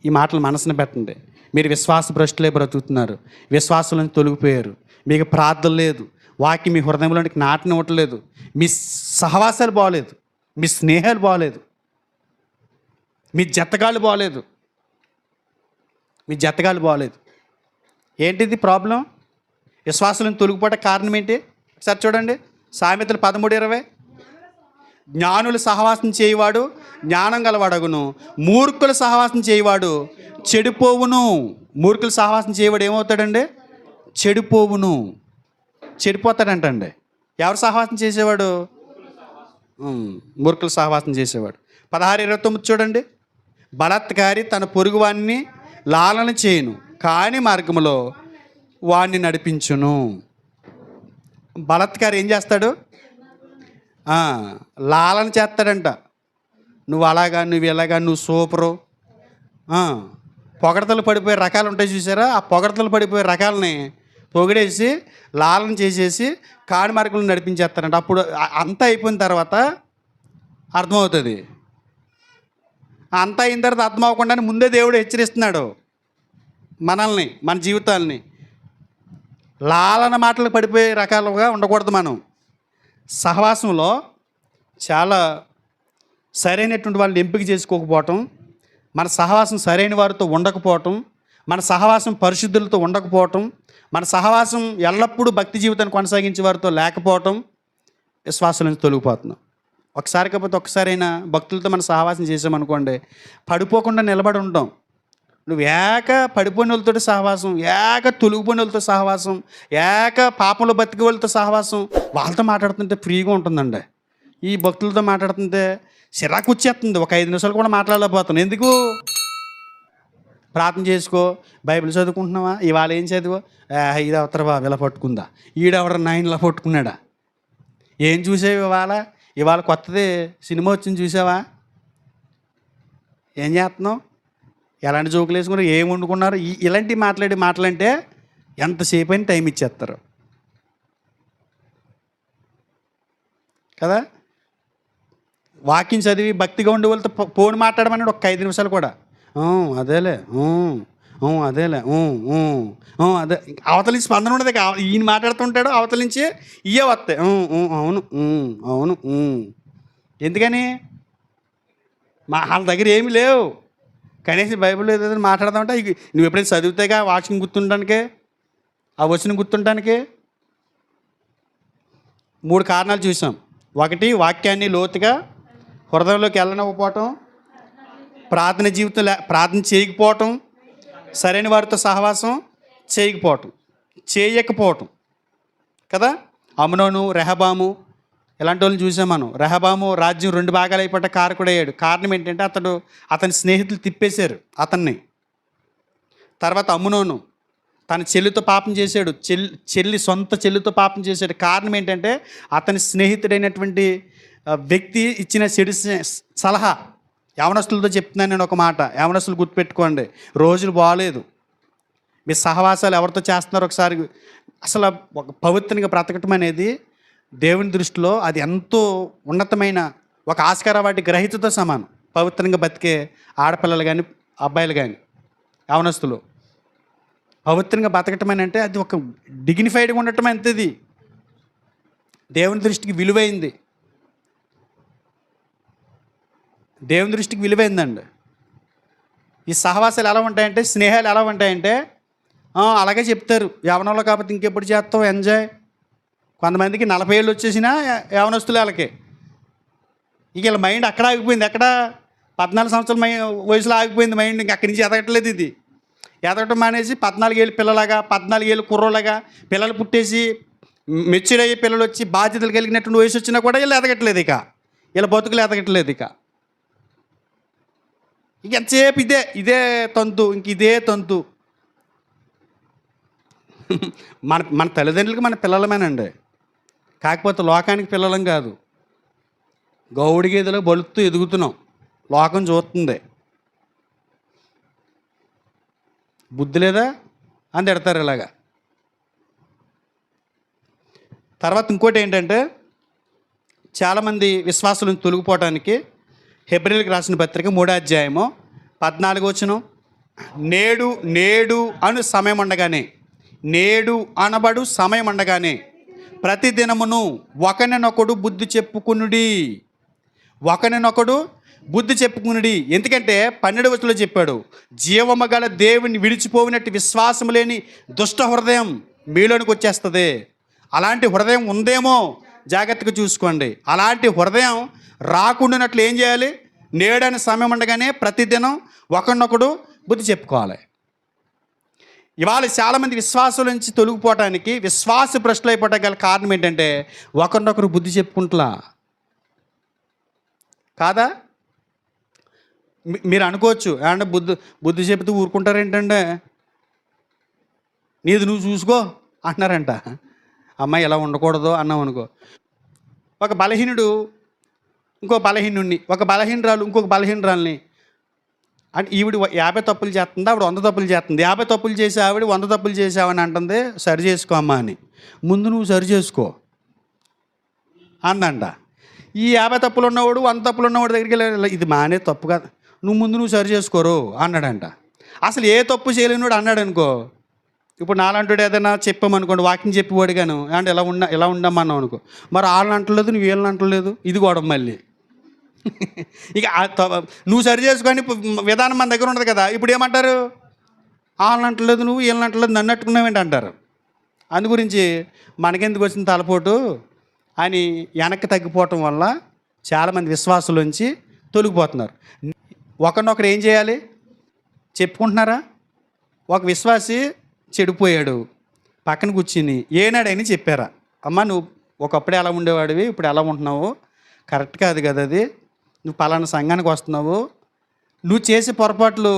ఈ మాటలు మనసున పెట్టండి. మీరు విశ్వాస భ్రష్టులే బ్రతుకుతున్నారు, విశ్వాసం నుంచి తొలగిపోయారు, మీకు ప్రార్థన లేదు, వాక్యం మీ హృదయంలోనికి నాటనివ్వట్లేదు, మీ సహవాసాలు బాగలేదు, మీ స్నేహాలు బాగలేదు, మీ జతగాళ్ళు బాగలేదు. ఏంటిది ప్రాబ్లం? విశ్వాసులను తొలగిపోట కారణం ఏంటి? ఒకసారి చూడండి, సామెతలు 13:20. జ్ఞానులు సహవాసం చేయవాడు జ్ఞానం గలవాడగును, మూర్ఖుల సహవాసం చేయవాడు చెడిపోవును. మూర్ఖుల సహవాసం చేయవాడు ఏమవుతాడండి? చెడిపోవును, చెడిపోతాడంటండి. ఎవరు సహవాసం చేసేవాడు? మూర్ఖుల సహవాసం చేసేవాడు. 16:29 చూడండి. బలాత్కారి తన పొరుగువాన్ని లాలన చేయును, కాని మార్గములో వాణ్ణి నడిపించును. బలాత్కారి ఏం చేస్తాడు? లాలన చేస్తాడంట. నువ్వు అలాగా, నువ్వు ఇలాగా, నువ్వు సూపరు. పొగడతలు పడిపోయే రకాలు ఉంటాయి చూసారా? ఆ పొగడతలు పడిపోయే రకాలని పొగిడేసి లాలన చేసేసి కాడి మార్గంలో నడిపించేస్తారంట. అప్పుడు అంతా అయిపోయిన తర్వాత అర్థమవుతుంది. అంతా అయిన తర్వాత అర్థం అవ్వకుండానే ముందే దేవుడు హెచ్చరిస్తున్నాడు మనల్ని, మన జీవితాలని. లాలన మాటలు పడిపోయే రకాలుగా ఉండకూడదు. మనం సహవాసంలో చాలా సరైనటువంటి వాళ్ళని ఎంపిక చేసుకోకపోవటం, మన సహవాసం సరైన వారితో ఉండకపోవటం, మన సహవాసం పరిశుద్ధులతో ఉండకపోవటం, మన సహవాసం ఎల్లప్పుడూ భక్తి జీవితాన్ని కొనసాగించే వారితో లేకపోవటం విశ్వాసం నుంచి తొలగిపోతున్నాం. ఒకసారి కాకపోతే ఒక్కసారైనా భక్తులతో మన సహవాసం చేసామనుకోండి, పడిపోకుండా నిలబడి ఉంటాం. నువ్వు పడిపోయిన వాళ్ళతో సహవాసం, తొలగిపోయిన వాళ్ళతో సహవాసం, పాపంలో బతికే వాళ్ళతో సహవాసం, వాళ్ళతో మాట్లాడుతుంటే ఫ్రీగా ఉంటుందండి. ఈ భక్తులతో మాట్లాడుతుంటే చిరాకు వచ్చేస్తుంది. ఒక 5 నిమిషాలు కూడా మాట్లాడలేకపోతాను. ఎందుకు? ప్రార్థన చేసుకో, బైబిల్ చదువుకుంటున్నావా, ఇవాళ ఏం చదువు, ఇది అవతర బాబు ఇలా పట్టుకుందా, ఈడెవడ నాయనలా పట్టుకున్నాడా, ఏం చూసావు ఇవాళ కొత్తది సినిమా వచ్చింది చూసావా, ఏం చేస్తున్నావు, ఎలాంటి జోకులు వేసుకున్నారు, ఏం వండుకున్నారు, ఇలాంటివి మాట్లాడంటే ఎంతసేపు అయినా టైం ఇచ్చేస్తారు కదా. వాక్యం చదివి భక్తిగా ఉండే వాళ్ళతో ఫోన్ మాట్లాడమన్నాడు ఒక 5 నిమిషాలు కూడా. అదేలే అదేలే అదే, అవతల నుంచి స్పందన ఉండదు. ఈయన మాట్లాడుతుంటాడు, అవతల నుంచి ఇవే వస్తాయి, అవును అవును. ఎందుకని? వాళ్ళ దగ్గర ఏమీ లేవు. కనీసం బైబిల్ ఏదైనా మాట్లాడదామంటే నువ్వు ఎప్పుడైనా చదివితేగా వాక్యం గుర్తుండటానికే, ఆ వచనం గుర్తుండటానికే. 3 కారణాలు చూసాం. 1, వాక్యాన్ని లోతుగా హృదయంలోకి వెళ్ళనివ్వకపోవటం, ప్రార్థన జీవితం ప్రార్థన చేయకపోవటం, సరైన వారితో సహవాసం చేయకపోవటం కదా. అమ్నోను, రెహబాము ఇలాంటి వాళ్ళని చూసాం మనం. రెహబాము రాజ్యం 2 భాగాలు అయిపోతే కారకుడయ్యాడు. కారణం ఏంటంటే అతని స్నేహితులు తిప్పేశారు అతన్ని. తర్వాత అమ్నోను తన చెల్లితో పాపం చేశాడు, సొంత చెల్లితో పాపం చేశాడు. కారణం ఏంటంటే అతని స్నేహితుడైనటువంటి వ్యక్తి ఇచ్చిన చెడు సలహా. యవనస్తులతో చెప్తున్నాను నేను ఒక మాట, యవనస్తులు గుర్తుపెట్టుకోండి, రోజులు బాగలేదు. మీ సహవాసాలు ఎవరితో చేస్తున్నారో ఒకసారి. అసలు ఒక పవిత్రంగా బ్రతకటం అనేది దేవుని దృష్టిలో అది ఎంతో ఉన్నతమైన ఒక ఆస్కార వాటి గ్రహీతతో సమానం. పవిత్రంగా బతికే ఆడపిల్లలు కానీ అబ్బాయిలు కానీ యవనస్తులు పవిత్రంగా బతకటం అని అంటే అది ఒక డిగ్నిఫైడ్గా ఉండటం అంతది దేవుని దృష్టికి విలువైంది. దేవుని దృష్టికి విలువైందండి. ఈ సహవాసాలు ఎలా ఉంటాయంటే, స్నేహాలు ఎలా ఉంటాయంటే అలాగే చెప్తారు, యవనంలో కాకపోతే ఇంకెప్పుడు చేస్తావు ఎంజాయ్. కొంతమందికి 40 ఏళ్ళు వచ్చేసినా యవనస్తులు వాళ్ళకి ఇక వీళ్ళ మైండ్ అక్కడ ఆగిపోయింది. ఎక్కడ 14 సంవత్సరాల వయసులో ఆగిపోయింది మైండ్. ఇంక అక్కడి నుంచి ఎదగట్లేదు. ఇది ఎదగటం మానేసి 14 ఏళ్ళు పిల్లలాగా, 14 ఏళ్ళు కుర్రోలాగా పిల్లలు పుట్టేసి మెచ్యూర్ అయ్యే పిల్లలు వచ్చి బాధ్యతలు కలిగినటువంటి వయసు వచ్చినా కూడా వీళ్ళు ఎదగట్లేదు. వీళ్ళ బతుకులు ఎదగట్లేదు. ఇక ఎంతసేపు ఇదే తంతు, ఇంక ఇదే తంతు. మన తల్లిదండ్రులకి మన పిల్లలమేనండి, కాకపోతే లోకానికి పిల్లలం కాదు. గౌడి గేదెలో బలుతూ ఎదుగుతున్నాం, లోకం చూస్తుంది. బుద్ధి లేదా అని తిడతారు ఇలాగా. తర్వాత ఇంకోటి ఏంటంటే, చాలామంది విశ్వాసులను తొలగిపోవటానికి హెబ్రీయులకు రాసిన పత్రిక 3వ అధ్యాయము 14వ వచనం, నేడు అను సమయం ఉండగానే, నేడు అనబడు సమయం ఉండగానే ప్రతిదినమును ఒకరినొకడు బుద్ధి చెప్పుకునుడి. ఎందుకంటే 12వ వచనంలో చెప్పాడు, జీవము గల దేవుని విడిచిపోయినట్టు విశ్వాసము లేని దుష్ట హృదయం మీలోనికి వచ్చేస్తుంది. అలాంటి హృదయం ఉందేమో జాగ్రత్తగా చూసుకోండి. అలాంటి హృదయం రాకుండానట్లు ఏం చేయాలి? నేడని సమయం ఉండగానే ప్రతిదినం ఒకరినొకడు బుద్ధి చెప్పుకోవాలి. ఇవాళ చాలామంది విశ్వాసం నుంచి తొలగిపోవటానికి, విశ్వాస భ్రష్టులు అయిపోవటానికి గల కారణం ఏంటంటే ఒకరినొకరు బుద్ధి చెప్పుకుంటలా కాదా? మీరు అనుకోవచ్చు, అంటే బుద్ధి చెబుతూ ఊరుకుంటారేంటంటే, నీది నువ్వు చూసుకో అంటున్నారంట. అమ్మాయి ఇలా ఉండకూడదు అన్నాం అనుకో. ఒక బలహీనుడు ఇంకో బలహీనుడిని, ఒక బలహీనరాలు ఇంకొక బలహీనరాల్ని, అంటే ఈవిడ 50 తప్పులు చేస్తుంది, ఆవిడ 100 తప్పులు చేస్తుంది. 50 తప్పులు చేసి ఆవిడ 100 తప్పులు చేసావని అంటుంది. సరి చేసుకో అమ్మా అని. ముందు నువ్వు సరి చేసుకో అందంట. ఈ 50 తప్పులు ఉన్నవాడు 100 తప్పులు ఉన్నవాడు దగ్గరికి వెళ్ళి, ఇది మానే తప్పు కదా, నువ్వు సరి చేసుకోరు అన్నాడంట. అసలు ఏ తప్పు చేయలేనివాడు అన్నాడు అనుకో, ఇప్పుడు నాలంటాడు ఏదైనా చెప్పామనుకోండి, వాకింగ్ చెప్పేవాడు గాను, అంటే ఇలా ఉండమన్నావు అనుకో, మరి వాళ్ళని అంటలేదు, నువ్వు వీళ్ళని అంటలేదు, ఇది గొడవ మళ్ళీ. ఇక నువ్వు సరి చేసుకొని విధానం మన దగ్గర ఉండదు కదా. ఇప్పుడు ఏమంటారు? వాళ్ళని అంటలేదు, నువ్వు వీళ్ళని అంటలేదు, నన్ను అట్టుకున్నావేంటి అంటారు. అందు గురించి మనకెందుకు వచ్చిన తలపోటు అని వెనక్కి తగ్గిపోవటం వల్ల చాలామంది విశ్వాసులోంచి తొలగిపోతున్నారు. ఒకరినొకరు ఏం చేయాలి? చెప్పుకుంటున్నారా? ఒక విశ్వాసి చెడిపోయాడు, పక్కన కూర్చుని ఏనాడని చెప్పారా, అమ్మ నువ్వు ఒకప్పుడు ఎలా ఉండేవాడివి, ఇప్పుడు ఎలా ఉంటున్నావు, కరెక్ట్ కాదు కదా అది, నువ్వు పలానా సంఘానికి వస్తున్నావు, నువ్వు చేసే పొరపాట్లు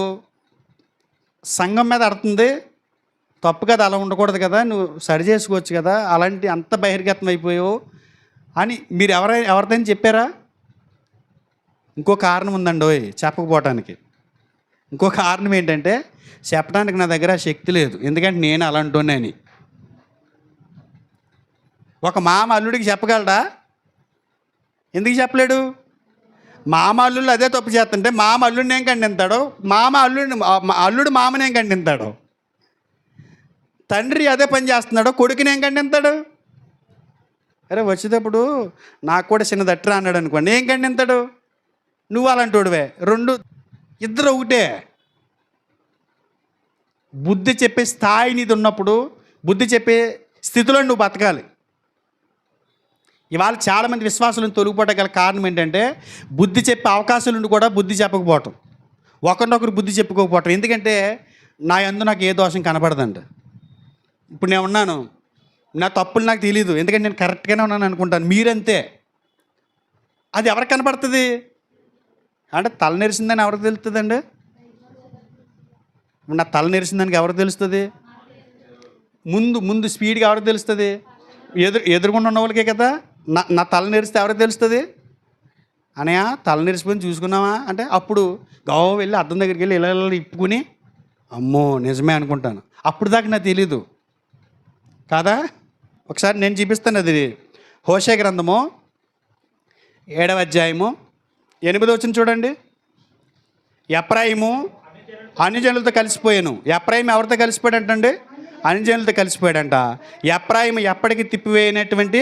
సంఘం మీద అడుతుంది, తప్పు కదా, అలా ఉండకూడదు కదా, నువ్వు సరి చేసుకోవచ్చు కదా, అలాంటి అంత బహిర్గతం అయిపోయావు అని మీరు ఎవరిదైనా చెప్పారా? ఇంకో కారణం ఉందండి చెప్పకపోవటానికి. ఇంకో కారణం ఏంటంటే, చెప్పడానికి నా దగ్గర శక్తి లేదు, ఎందుకంటే నేను అలాంటోనని. ఒక మామ అల్లుడికి చెప్పగలడా? ఎందుకు చెప్పలేడు? మామ అల్లుళ్ళు అదే తప్పు చేస్తుంటే మామ అల్లుడిని ఏం ఖండిస్తాడో, అల్లుడు మామని ఏం ఖండిస్తాడో, తండ్రి అదే పని చేస్తున్నాడో కొడుకుని ఏం ఖండిస్తాడు? అరే వచ్చేటప్పుడు నాకు కూడా చిన్న దట్రా అన్నాడు అనుకోండి, ఏం ఖండిస్తాడు? నువ్వు అలాంటోడివే. ఇద్దరు ఒకటే. బుద్ధి చెప్పే స్థాయి నీది ఉన్నప్పుడు, బుద్ధి చెప్పే స్థితిలో నువ్వు బతకాలి. ఇవాళ చాలామంది విశ్వాసాలను తొలగిపోవడం గల కారణం ఏంటంటే, బుద్ధి చెప్పే అవకాశాలు ఉండి కూడా బుద్ధి చెప్పకపోవటం, ఒకరినొకరు బుద్ధి చెప్పుకోకపోవటం. ఎందుకంటే నా యందు నాకు ఏ దోషం కనపడదండి. ఇప్పుడు నేను ఉన్నాను, నా తప్పులు నాకు తెలియదు, ఎందుకంటే నేను కరెక్ట్గానే ఉన్నాను అనుకుంటాను. మీరంతే. అది ఎవరికి కనపడుతుంది? అంటే తల నెరిసిందని ఎవరికి తెలుస్తుందండి? నా తల నెరిసిందానికి ఎవరికి తెలుస్తుంది? ముందు స్పీడ్గా ఎవరికి తెలుస్తుంది? ఎదురుగుండా ఉన్న వాళ్ళకే కదా. నా తల నెరిస్తే ఎవరికి తెలుస్తుంది? అనయా తల నెరిసిపోయి చూసుకున్నావా అంటే, అప్పుడు గౌ వెళ్ళి అద్దం దగ్గరికి వెళ్ళి ఇలా ఇప్పుకుని అమ్మో నిజమే అనుకుంటాను. అప్పుడు దాకా నాకు తెలీదు కాదా. ఒకసారి నేను చూపిస్తాను. అది హోషే గ్రంథము 7వ అధ్యాయము 8వ వచనం చూడండి. ఎఫ్రాయిము అన్యజనులతో కలిసిపోయాను. ఎఫ్రాయిము ఎవరితో కలిసిపోయాడంటండి? అన్యజనులతో కలిసిపోయాడంట. ఎఫ్రాయిము ఎప్పటికీ తిప్పివేయనటువంటి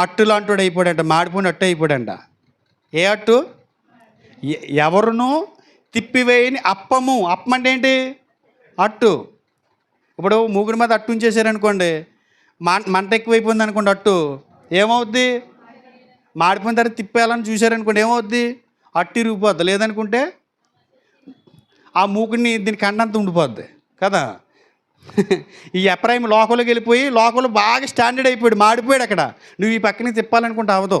అట్టులాంటి అయిపోయాడంట, మాడిపోయిన అట్టు అయిపోయాడంట. ఏ అట్టు? ఎవరును తిప్పివేయని అప్పము. అప్పం అంటే ఏంటి? అట్టు. ఇప్పుడు మూగుడి మీద అట్టు ఉంచేసారనుకోండి, మంట ఎక్కువైపోయింది అనుకోండి, అట్టు ఏమవుద్ది? మాడిపోయిన తర్వాత తిప్పేయాలని చూశారనుకోండి, ఏమవుద్ది? అట్టు ఇరిగిపోద్ది. లేదనుకుంటే ఆ మూకుడిని దీని కండంతా ఉండిపోద్ది కదా. ఈ ఎఫ్రాయిము లోకంలోకి వెళ్ళిపోయి లోకంలో బాగా స్టాండర్డ్ అయిపోయాడు, మాడిపోయాడు. అక్కడ నువ్వు ఈ పక్కనే తిప్పాలనుకుంటే అవదు.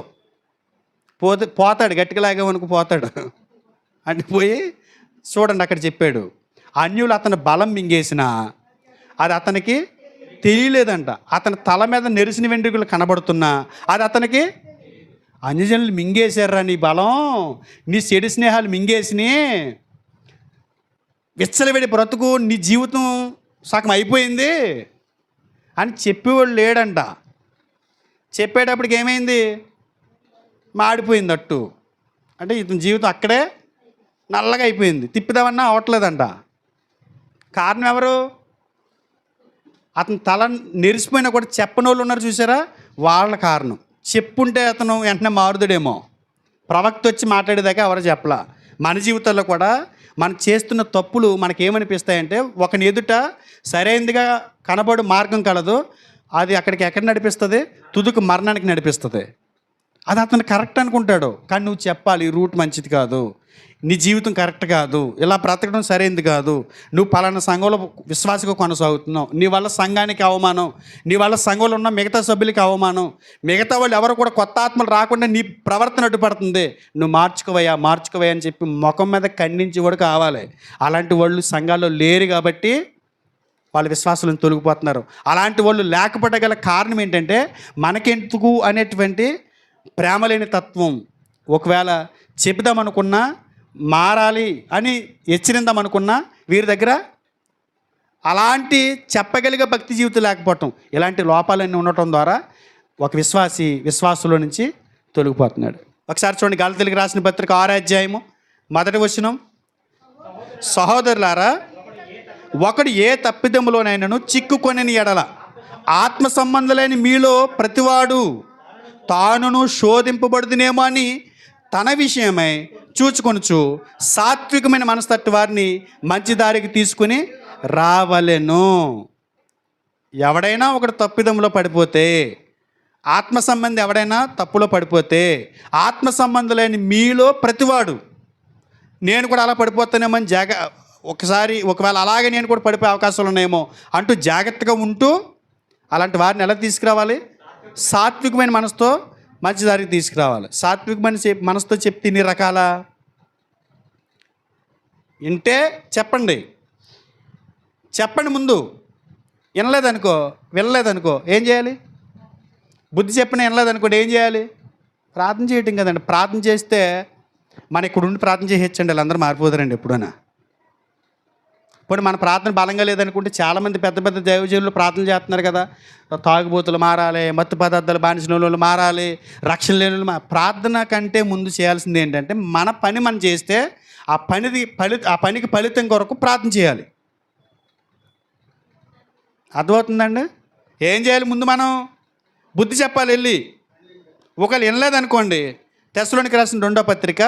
పోతాడు, గట్టిగా లాగేవనుకు పోతాడు. అంటే పోయి చూడండి అక్కడ చెప్పాడు, అన్యులు అతని బలం మింగేసిన అది అతనికి తెలియలేదంట. అతని తల మీద నెరిసిన వెంట్రుకలు కనబడుతున్నా అది అతనికి, అన్యజనులు మింగేశారా నీ బలం, నీ చెడు స్నేహాలు మింగేసినాయి, విచ్చలవిడి బ్రతుకు, నీ జీవితం సగం అయిపోయింది అని చెప్పేవాళ్ళు లేడంట. చెప్పేటప్పటికి ఏమైంది? మాడిపోయింది అట్టు. అంటే ఇతని జీవితం అక్కడే నల్లగా అయిపోయింది, తిప్పుదామన్నా అవ్వట్లేదంట. కారణం ఎవరు? అతను తల నెరిసిపోయినా కూడా చెప్పని వాళ్ళు ఉన్నారు చూసారా, వాళ్ళ కారణం. చెప్పుంటే అతను వెంటనే మారుదుడేమో. ప్రవక్త వచ్చి మాట్లాడేదాకా ఎవరు చెప్పలా, మన జీవితాల్లో కూడా మనం చేస్తున్న తప్పులు మనకేమనిపిస్తాయంటే, ఒకని ఎదుట సరైనదిగా కనబడు మార్గం కలదు, అది అక్కడికి ఎక్కడ నడిపిస్తుంది? తుదుకు మరణానికి నడిపిస్తుంది. అది అతను కరెక్ట్ అనుకుంటాడు, కానీ నువ్వు చెప్పాలి, ఈ రూట్ మంచిది కాదు, నీ జీవితం కరెక్ట్ కాదు, ఇలా బ్రతకడం సరైనది కాదు, నువ్వు పలానా సంఘంలో విశ్వాసగా కొనసాగుతున్నావు, నీ వల్ల సంఘానికి అవమానం, నీ వల్ల సంఘంలో ఉన్న మిగతా సభ్యులకి అవమానం, మిగతా వాళ్ళు ఎవరు కూడా కొత్త ఆత్మలు రాకుండా నీ ప్రవర్తన అడ్డుపడుతుంది, నువ్వు మార్చుకోవయ్యా అని చెప్పి ముఖం మీద ఖండించి కూడా కావాలి. అలాంటి వాళ్ళు సంఘాల్లో లేరు కాబట్టి వాళ్ళ విశ్వాసాలను తొలగిపోతున్నారు. అలాంటి వాళ్ళు లేకపోవడం కారణం ఏంటంటే, మనకెందుకు అనేటువంటి ప్రేమ లేని తత్వం. ఒకవేళ చెబుదామనుకున్నా, మారాలి అని హెచ్చరిందామనుకున్నా, వీరి దగ్గర అలాంటి చెప్పగలిగే భక్తి జీవితం లేకపోవటం, ఇలాంటి లోపాలన్నీ ఉండటం ద్వారా ఒక విశ్వాసులో నుంచి తొలగిపోతున్నాడు. ఒకసారి చూడండి, గలతీయులకు రాసిన పత్రిక 6వ అధ్యాయము 1వ వచనం. సహోదరులారా, ఒకడు ఏ తప్పిదములోనైనాను చిక్కుకొనని ఎడల ఆత్మ సంబంధులైన మీలో ప్రతివాడు తానును శోధింపబడుతునేమో అని తన విషయమై చూచుకొనుచు సాత్వికమైన మనస్తట్టు వారిని మంచి దారికి తీసుకుని రావలెను. ఎవడైనా ఒకడు తప్పిదంలో పడిపోతే, ఆత్మ సంబంధి ఎవడైనా తప్పులో పడిపోతే, ఆత్మ సంబంధులైన మీలో ప్రతివాడు, నేను కూడా అలా పడిపోతానేమో అని ఒకవేళ అలాగే నేను కూడా పడిపోయే అవకాశాలు ఉన్నాయేమో అంటూ జాగ్రత్తగా ఉంటూ అలాంటి వారిని ఎలా తీసుకురావాలి? సాత్వికమైన మనసుతో మంచి దారికి తీసుకురావాలి. సాత్వికమైన మనసుతో చెప్తే ఇన్ని రకాల వింటే చెప్పండి ముందు. వినలేదనుకో ఏం చేయాలి? బుద్ధి చెప్పిన వినలేదనుకోండి ఏం చేయాలి? ప్రార్థన చేయటం కదండి. ప్రార్థన చేస్తే మన ఇక్కడ ఉండి ప్రార్థన చేయొచ్చండి, వాళ్ళందరూ మారిపోతారండి ఎప్పుడైనా. ఇప్పుడు మన ప్రార్థన బలంగా లేదనుకుంటే, చాలామంది పెద్ద పెద్ద దైవజనులు ప్రార్థన చేస్తున్నారు కదా, తాగుబోతులు మారాలి, మత్తు పదార్థాలు బానిసిన వాళ్ళు మారాలి, రక్షణ లేని వాళ్ళు ప్రార్థన కంటే ముందు చేయాల్సింది ఏంటంటే, మన పని మనం చేస్తే ఆ పనికి ఫలితం కొరకు ప్రార్థన చేయాలి. అర్థమవుతుందండి? ఏం చేయాలి? ముందు మనం బుద్ధి చెప్పాలి వెళ్ళి. ఒకవేళ వినలేదనుకోండి, తెస్సలోనికి రాసిన 2వ పత్రిక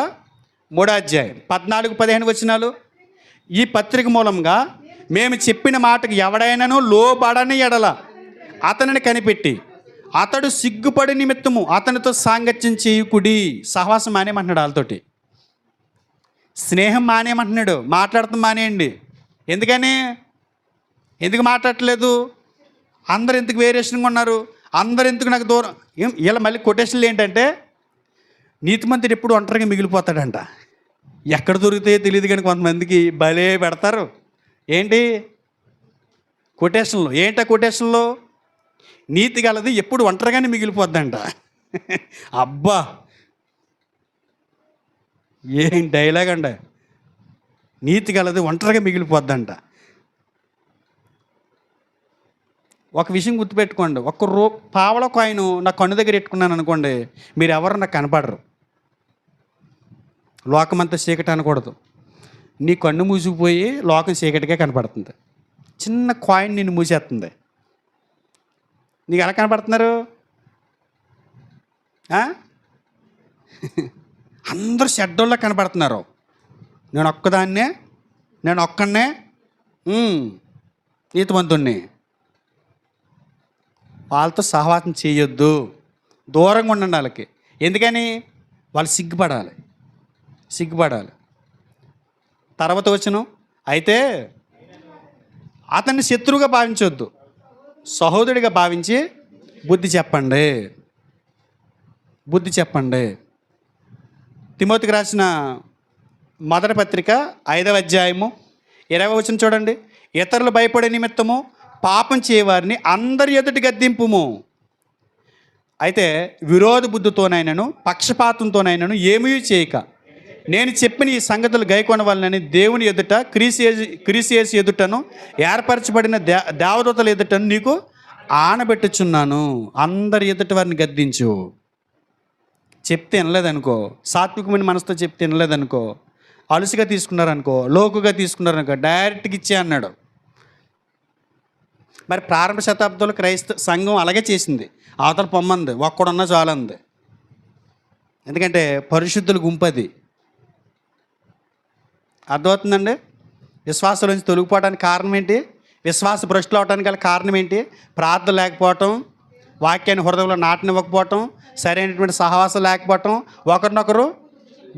3వ అధ్యాయం 14-15 వచనాలు. ఈ పత్రిక మూలంగా మేము చెప్పిన మాటకు ఎవడైనాను లోబడని ఎడల అతనిని కనిపెట్టి అతడు సిగ్గుపడి నిమిత్తము అతనితో సాంగత్యం చేయకుడి. సహవాసం మానేమంటున్నాడు, వాళ్ళతోటి స్నేహం మానేమంటున్నాడు, మాట్లాడటం మానేయండి. ఎందుకు మాట్లాడట్లేదు? అందరు ఎందుకు వేరియేషన్గా ఉన్నారు? అందరు ఎందుకు నాకు దూరం? ఇలా మళ్ళీ కొటేషన్లు ఏంటంటే, నీతిమంతుడు ఎప్పుడు ఒంటరిగా మిగిలిపోతాడంట. ఎక్కడ దొరుకుతాయో తెలియదు కానీ కొంతమందికి భలే పెడతారు. ఏంటి కొటేషన్లు? ఏంటా కొటేషన్లో? నీతి గలది ఎప్పుడు ఒంటరిగానే మిగిలిపోద్దంట. అబ్బా, ఏం డైలాగ్ అండి! నీతి గలది ఒంటరిగా మిగిలిపోద్దంట. ఒక విషయం గుర్తుపెట్టుకోండి, పావల కాయిన్ నా కన్ను దగ్గర పెట్టుకున్నాను అనుకోండి, మీరు ఎవరు నాకు కనపడరు. లోకమంతా చీకటి అనకూడదు. నీ కన్ను మూసుకుపోయి లోకం చీకటిగా కనపడుతుంది. చిన్న కాయిన్ నిన్ను మూసేస్తుంది. నీకు ఎలా కనపడుతున్నారు? అందరూ షెడ్డోల్లో కనపడుతున్నారు. నేను ఒక్కడనే నీతిమంతుణ్ణి. వాళ్ళతో సహవాసం చేయొద్దు, దూరంగా ఉండండి వాళ్ళకి. ఎందుకని? వాళ్ళు సిగ్గుపడాలి. తర్వాత వచనం, అయితే అతన్ని శత్రువుగా భావించొద్దు, సహోదరుడిగా భావించి బుద్ధి చెప్పండి. తిమోతికి రాసిన 1వ పత్రిక 5వ అధ్యాయము 20వ వచనం చూడండి. ఇతరులు భయపడే నిమిత్తము పాపం చేయవారిని అందరి ఎదుటి గద్దింపుము. అయితే విరోధ బుద్ధితోనైనను పక్షపాతంతోనైనను ఏమీ చేయక నేను చెప్పిన ఈ సంగతులు గైకొనవాలని దేవుని ఎదుట క్రీస్తు ఎదుటను ఏర్పరచబడిన దేవదూతల ఎదుటను నీకు ఆనబెట్టుచున్నాను. అందరి ఎదుట వారిని గద్దించు. చెప్తే వినలేదనుకో, సాత్వికమైన మనసుతో చెప్తే వినలేదనుకో, అలుసుగా తీసుకున్నారనుకో, లోకుగా తీసుకున్నారనుకో, డైరెక్ట్గా ఇచ్చే అన్నాడు. మరి ప్రారంభ శతాబ్దంలో సంఘం అలాగే చేసింది. అవతల పొమ్మంది, ఒక్కడున్నా చాలంది. ఎందుకంటే పరిశుద్ధుల గుంపది. అర్థమవుతుందండి? విశ్వాసం నుంచి తొలగిపోవడానికి కారణం ఏంటి? విశ్వాస భ్రష్టులు అవడానికి గల కారణం ఏంటి? ప్రార్థన లేకపోవటం, వాక్యాన్ని హృదయంలో నాటనివ్వకపోవటం, సరైనటువంటి సహవాసం లేకపోవటం, ఒకరినొకరు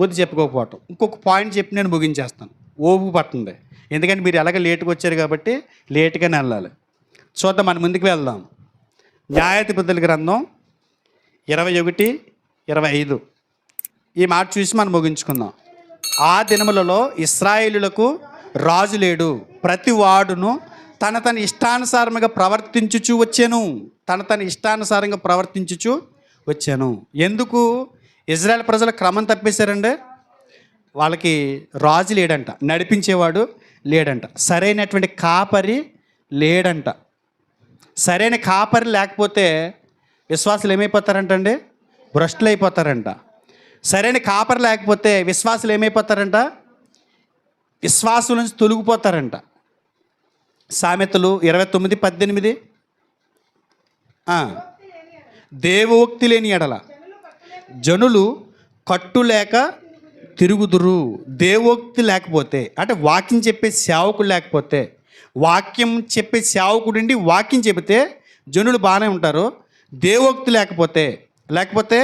బుద్ధి చెప్పుకోకపోవటం. ఇంకొక పాయింట్ చెప్పి నేను ముగించేస్తాను. ఓపిక పట్టండి, ఎందుకంటే మీరు ఎలాగ లేటుగా వచ్చారు కాబట్టి లేటుగానే వెళ్ళాలి. చూద్దాం, మన ముందుకు వెళ్దాం. న్యాయాధిపతుల గ్రంథం 21:25 ఈ మాట చూసి మనం ముగించుకుందాం. ఆ దినములలో ఇశ్రాయేలులకు రాజు లేడు, ప్రతి వాడును తన ఇష్టానుసారంగా ప్రవర్తించుచు వచ్చాను. తన ఇష్టానుసారంగా ప్రవర్తించుచు వచ్చాను. ఎందుకు ఇజ్రాయెల్ ప్రజల క్రమం తప్పేశారండి? వాళ్ళకి రాజు లేడంట, నడిపించేవాడు లేడంట, సరైనటువంటి కాపరి లేడంట. సరైన కాపరి లేకపోతే విశ్వాసులు ఏమైపోతారంటండి? భ్రష్టులు అయిపోతారంట. సరైన కాపరి లేకపోతే విశ్వాసులు ఏమైపోతారంట? విశ్వాసుల నుంచి తొలగిపోతారంట. సామెతలు 29:18 దేవోక్తి లేని ఎడల జనులు కట్టులేక తిరుగుదురు. దేవోక్తి లేకపోతే అంటే వాక్యం చెప్పే సేవకుడు లేకపోతే, వాక్యం చెప్పే సేవకుడు వాక్యం చెబితే జనులు బాగానే ఉంటారు. దేవోక్తి లేకపోతే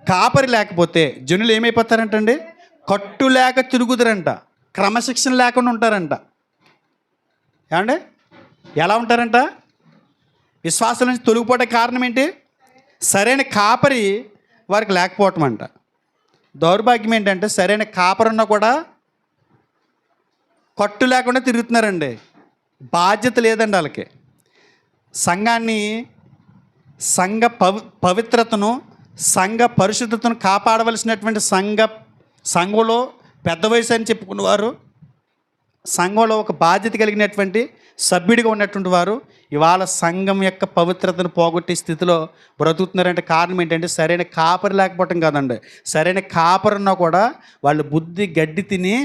కాపరి లేకపోతే జనులు ఏమైపోతారంటండి? కట్టులేక తిరుగుదురంట, క్రమశిక్షణ లేకుండా ఉంటారంట. ఏమండి? ఎలా ఉంటారంట? విశ్వాసం నుంచి తొలగిపోవడానికి కారణం ఏంటి? సరైన కాపరి వారికి లేకపోవటం అంట. దౌర్భాగ్యం ఏంటంటే సరైన కాపరున్నా కూడా కట్టు లేకుండా తిరుగుతున్నారండి. బాధ్యత లేదండి వాళ్ళకి. సంఘాన్ని, సంఘ పవిత్రతను, సంఘ పరిశుద్ధతను కాపాడవలసినటువంటి సంఘంలో పెద్ద వయసు అని చెప్పుకున్నవారు, సంఘంలో ఒక బాధ్యత కలిగినటువంటి సభ్యుడిగా ఉన్నటువంటి వారు ఇవాళ సంఘం యొక్క పవిత్రతను పోగొట్టే స్థితిలో బ్రతుకుతున్నారంటే కారణం ఏంటంటే సరైన కాపరి లేకపోవటం కాదండి. సరైన కాపరున్నా కూడా వాళ్ళ బుద్ధి గడ్డి తిని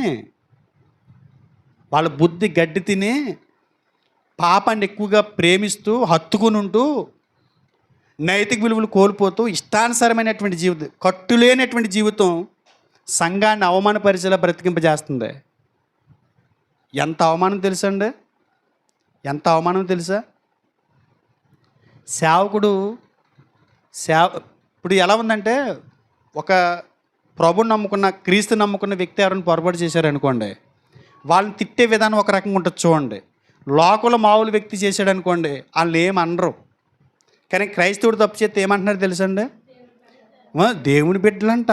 పాపాన్ని ఎక్కువగా ప్రేమిస్తూ హత్తుకుని ఉంటూ నైతిక విలువలు కోల్పోతూ ఇష్టానుసారమైనటువంటి జీవితం, కట్టులేనటువంటి జీవితం సంఘాన్ని అవమానపరిచేలా బ్రతికింపజేస్తుంది. ఎంత అవమానం తెలుసండి? ఎంత అవమానం తెలుసా? ఇప్పుడు ఎలా ఉందంటే, ఒక ప్రభుని నమ్ముకున్న, క్రీస్తు నమ్ముకున్న వ్యక్తి ఎవరైనా పొరపాటు చేశారనుకోండి, వాళ్ళని తిట్టే విధానం ఒక రకంగా ఉంటుంది చూడండి. లోకల మామూలు వ్యక్తి చేశాడు అనుకోండి, వాళ్ళు ఏమనరు. కానీ క్రైస్తవుడు తప్పు చేస్తే ఏమంటున్నారు తెలుసండి? దేవుని బిడ్డలంట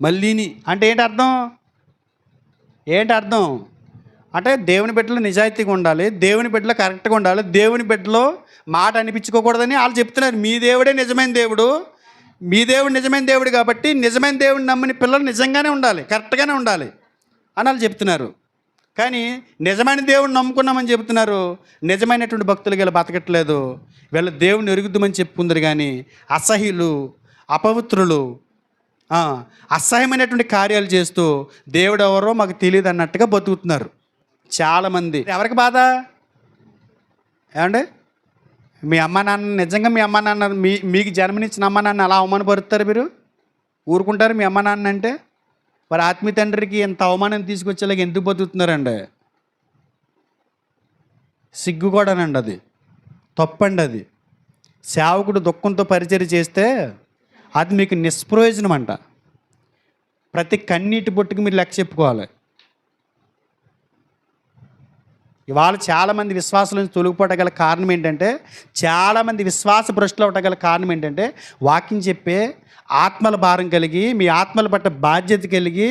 మళ్ళీని అంటే ఏంటి అర్థం? అంటే దేవుని బిడ్డలో నిజాయితీగా ఉండాలి, దేవుని బిడ్డలో కరెక్ట్గా ఉండాలి, దేవుని బిడ్డలో మాట అనిపించుకోకూడదని వాళ్ళు చెప్తున్నారు. మీ దేవుడే నిజమైన దేవుడు, మీ దేవుడు నిజమైన దేవుడు కాబట్టి నిజమైన దేవుడిని నమ్మిన పిల్లలు నిజంగానే ఉండాలి, కరెక్ట్గానే ఉండాలి అని వాళ్ళు చెప్తున్నారు. కానీ నిజమైన దేవుడిని నమ్ముకున్నామని చెబుతున్నారు, నిజమైనటువంటి భక్తులు వీళ్ళు బతకట్లేదు. వీళ్ళ దేవుడిని ఎరుగుద్దామని చెప్పుకుందరు కానీ అసహ్యులు, అపవిత్రులు, అసహ్యమైనటువంటి కార్యాలు చేస్తూ దేవుడు ఎవరో మాకు తెలియదు అన్నట్టుగా బతుకుతున్నారు చాలామంది. ఎవరికి బాధ? ఏమండి? మీ అమ్మ నాన్న, నిజంగా మీ అమ్మ నాన్న, మీకు జన్మనిచ్చిన అమ్మ నాన్న అలా అవమానపరుస్తారు? మీరు ఊరుకుంటారు? మీ అమ్మ నాన్న అంటే వారి ఆత్మీయ తండ్రికి ఎంత అవమానం తీసుకొచ్చేలాగా ఎందుకు బతుకుతున్నారండి? సిగ్గు కూడానండి, అది తప్పండి. అది సేవకుడు దుఃఖంతో పరిచర్య చేస్తే అది మీకు నిష్ప్రయోజనం అంట. ప్రతి కన్నీటి బొట్టుకు మీరు లెక్క చెప్పుకోవాలి. ఇవాళ చాలామంది విశ్వాసాల నుంచి తొలగిపోవటగల కారణం ఏంటంటే, చాలామంది విశ్వాస భ్రష్టులు అవటగల కారణం ఏంటంటే, వాక్యం చెప్పే ఆత్మల భారం కలిగి, మీ ఆత్మల పట్ల బాధ్యత కలిగి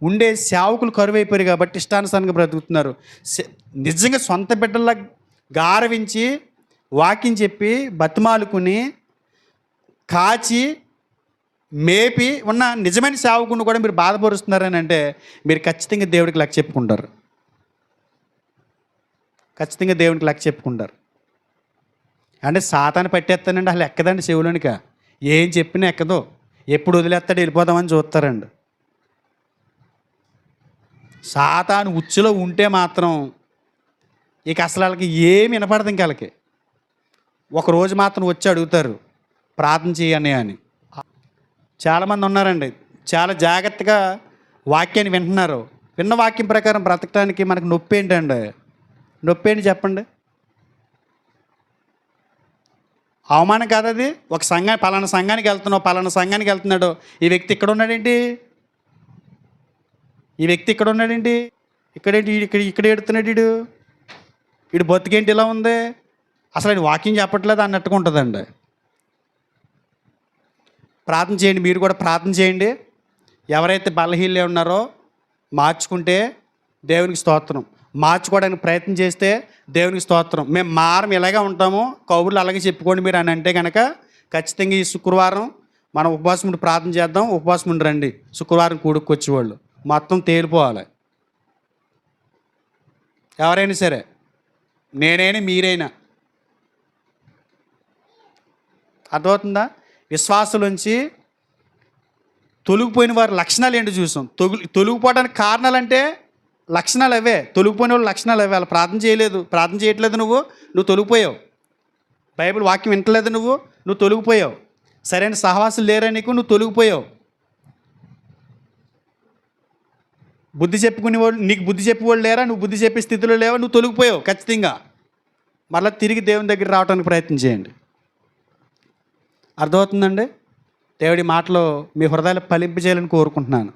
ఉండే సేవకులు కరువైపోయారు కాబట్టి ఇష్టానుసారంగా బ్రతుకుతున్నారు. నిజంగా సొంత బిడ్డల్లా గారవించి వాక్యం చెప్పి బతిమాలుకుని కాచి మేపి ఉన్న నిజమైన సేవకుని కూడా మీరు బాధపరుస్తున్నారని అంటే మీరు ఖచ్చితంగా దేవుడికి లెక్క చెప్పుకుంటారు. ఖచ్చితంగా దేవునికి లెక్క చెప్పుకుంటారు. అంటే సాతాను పట్టేస్తానండి, అసలు ఎక్కదండి చెవులోనిక, ఏం చెప్పినా ఎక్కదో, ఎప్పుడు వదిలేస్తాడు వెళ్ళిపోదామని చూస్తారండి. సాతాను ఉచ్చులో ఉంటే మాత్రం ఇక అసలు వాళ్ళకి ఏమి వినపడదు. ఇంక వాళ్ళకి ఒకరోజు మాత్రం వచ్చి అడుగుతారు ప్రార్థన చేయని అని. చాలామంది ఉన్నారండి, చాలా జాగ్రత్తగా వాక్యాన్ని వింటున్నారు, విన్న వాక్యం ప్రకారం బ్రతకడానికి మనకు నొప్పి ఏంటండి? నొప్పి ఏంటి చెప్పండి? అవమానం కాదు అది? ఒక పలానా సంఘానికి వెళ్తున్నావు, పలానా సంఘానికి వెళ్తున్నాడు, ఈ వ్యక్తి ఇక్కడ ఉన్నాడేంటి? ఈ వ్యక్తి ఇక్కడ ఉన్నాడేంటి? ఇక్కడేంటి? ఇక్కడ ఎడుతున్నాడు వీడు బతుకేంటి ఇలా ఉంది? అసలు ఆయన వాక్యం చెప్పట్లేదు అన్నట్టుగా ఉంటుందండి. ప్రార్థన చేయండి, మీరు కూడా ప్రార్థన చేయండి. ఎవరైతే బలహీనలే ఉన్నారో మార్చుకుంటే దేవునికి స్తోత్రం, మార్చుకోవడానికి ప్రయత్నం చేస్తే దేవునికి స్తోత్రం. మేము మారం ఇలాగే ఉంటాము, కౌరులు అలాగే చెప్పుకోండి మీరు అని అంటే కనుక ఖచ్చితంగా ఈ శుక్రవారం మనం ఉపవాసం ఉండి ప్రార్థన చేద్దాం. ఉపవాసం ఉండి రండి, శుక్రవారం కూడుకొచ్చేవాళ్ళు మొత్తం తేలిపోవాలి. ఎవరైనా సరే, నేనైనా మీరైనా. అర్థమవుతుందా? విశ్వాసులోంచి తొలగిపోయిన వారి లక్షణాలు ఏంటో చూసాం. తొలగిపోవడానికి కారణాలు అంటే లక్షణాలు అవే. తొలగిపోయిన వాళ్ళ లక్షణాలు అవే. వాళ్ళు ప్రార్థన చేయట్లేదు, నువ్వు తొలగిపోయావు. బైబిల్ వాక్యం వింటలేదు, నువ్వు తొలగిపోయావు. సరైన సహవాసులు లేరా నువ్వు తొలగిపోయావు. బుద్ధి చెప్పుకునే వాళ్ళు, నీకు బుద్ధి చెప్పేవాళ్ళు లేరా, నువ్వు బుద్ధి చెప్పే స్థితిలో లేవా, నువ్వు తొలగిపోయావు. ఖచ్చితంగా మళ్ళీ తిరిగి దేవుని దగ్గర రావడానికి ప్రయత్నం చేయండి. అర్థమవుతుందండి? దేవుడి మాటలో మీ హృదయాలు ఫలింప చేయాలని కోరుకుంటున్నాను.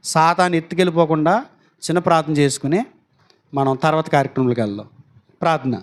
సాతాను ఎత్తుకెళ్ళిపోకుండా చిన్న ప్రార్థన చేసుకుని మనం తర్వాత కార్యక్రమాలకు వెళ్దాం. ప్రార్థన.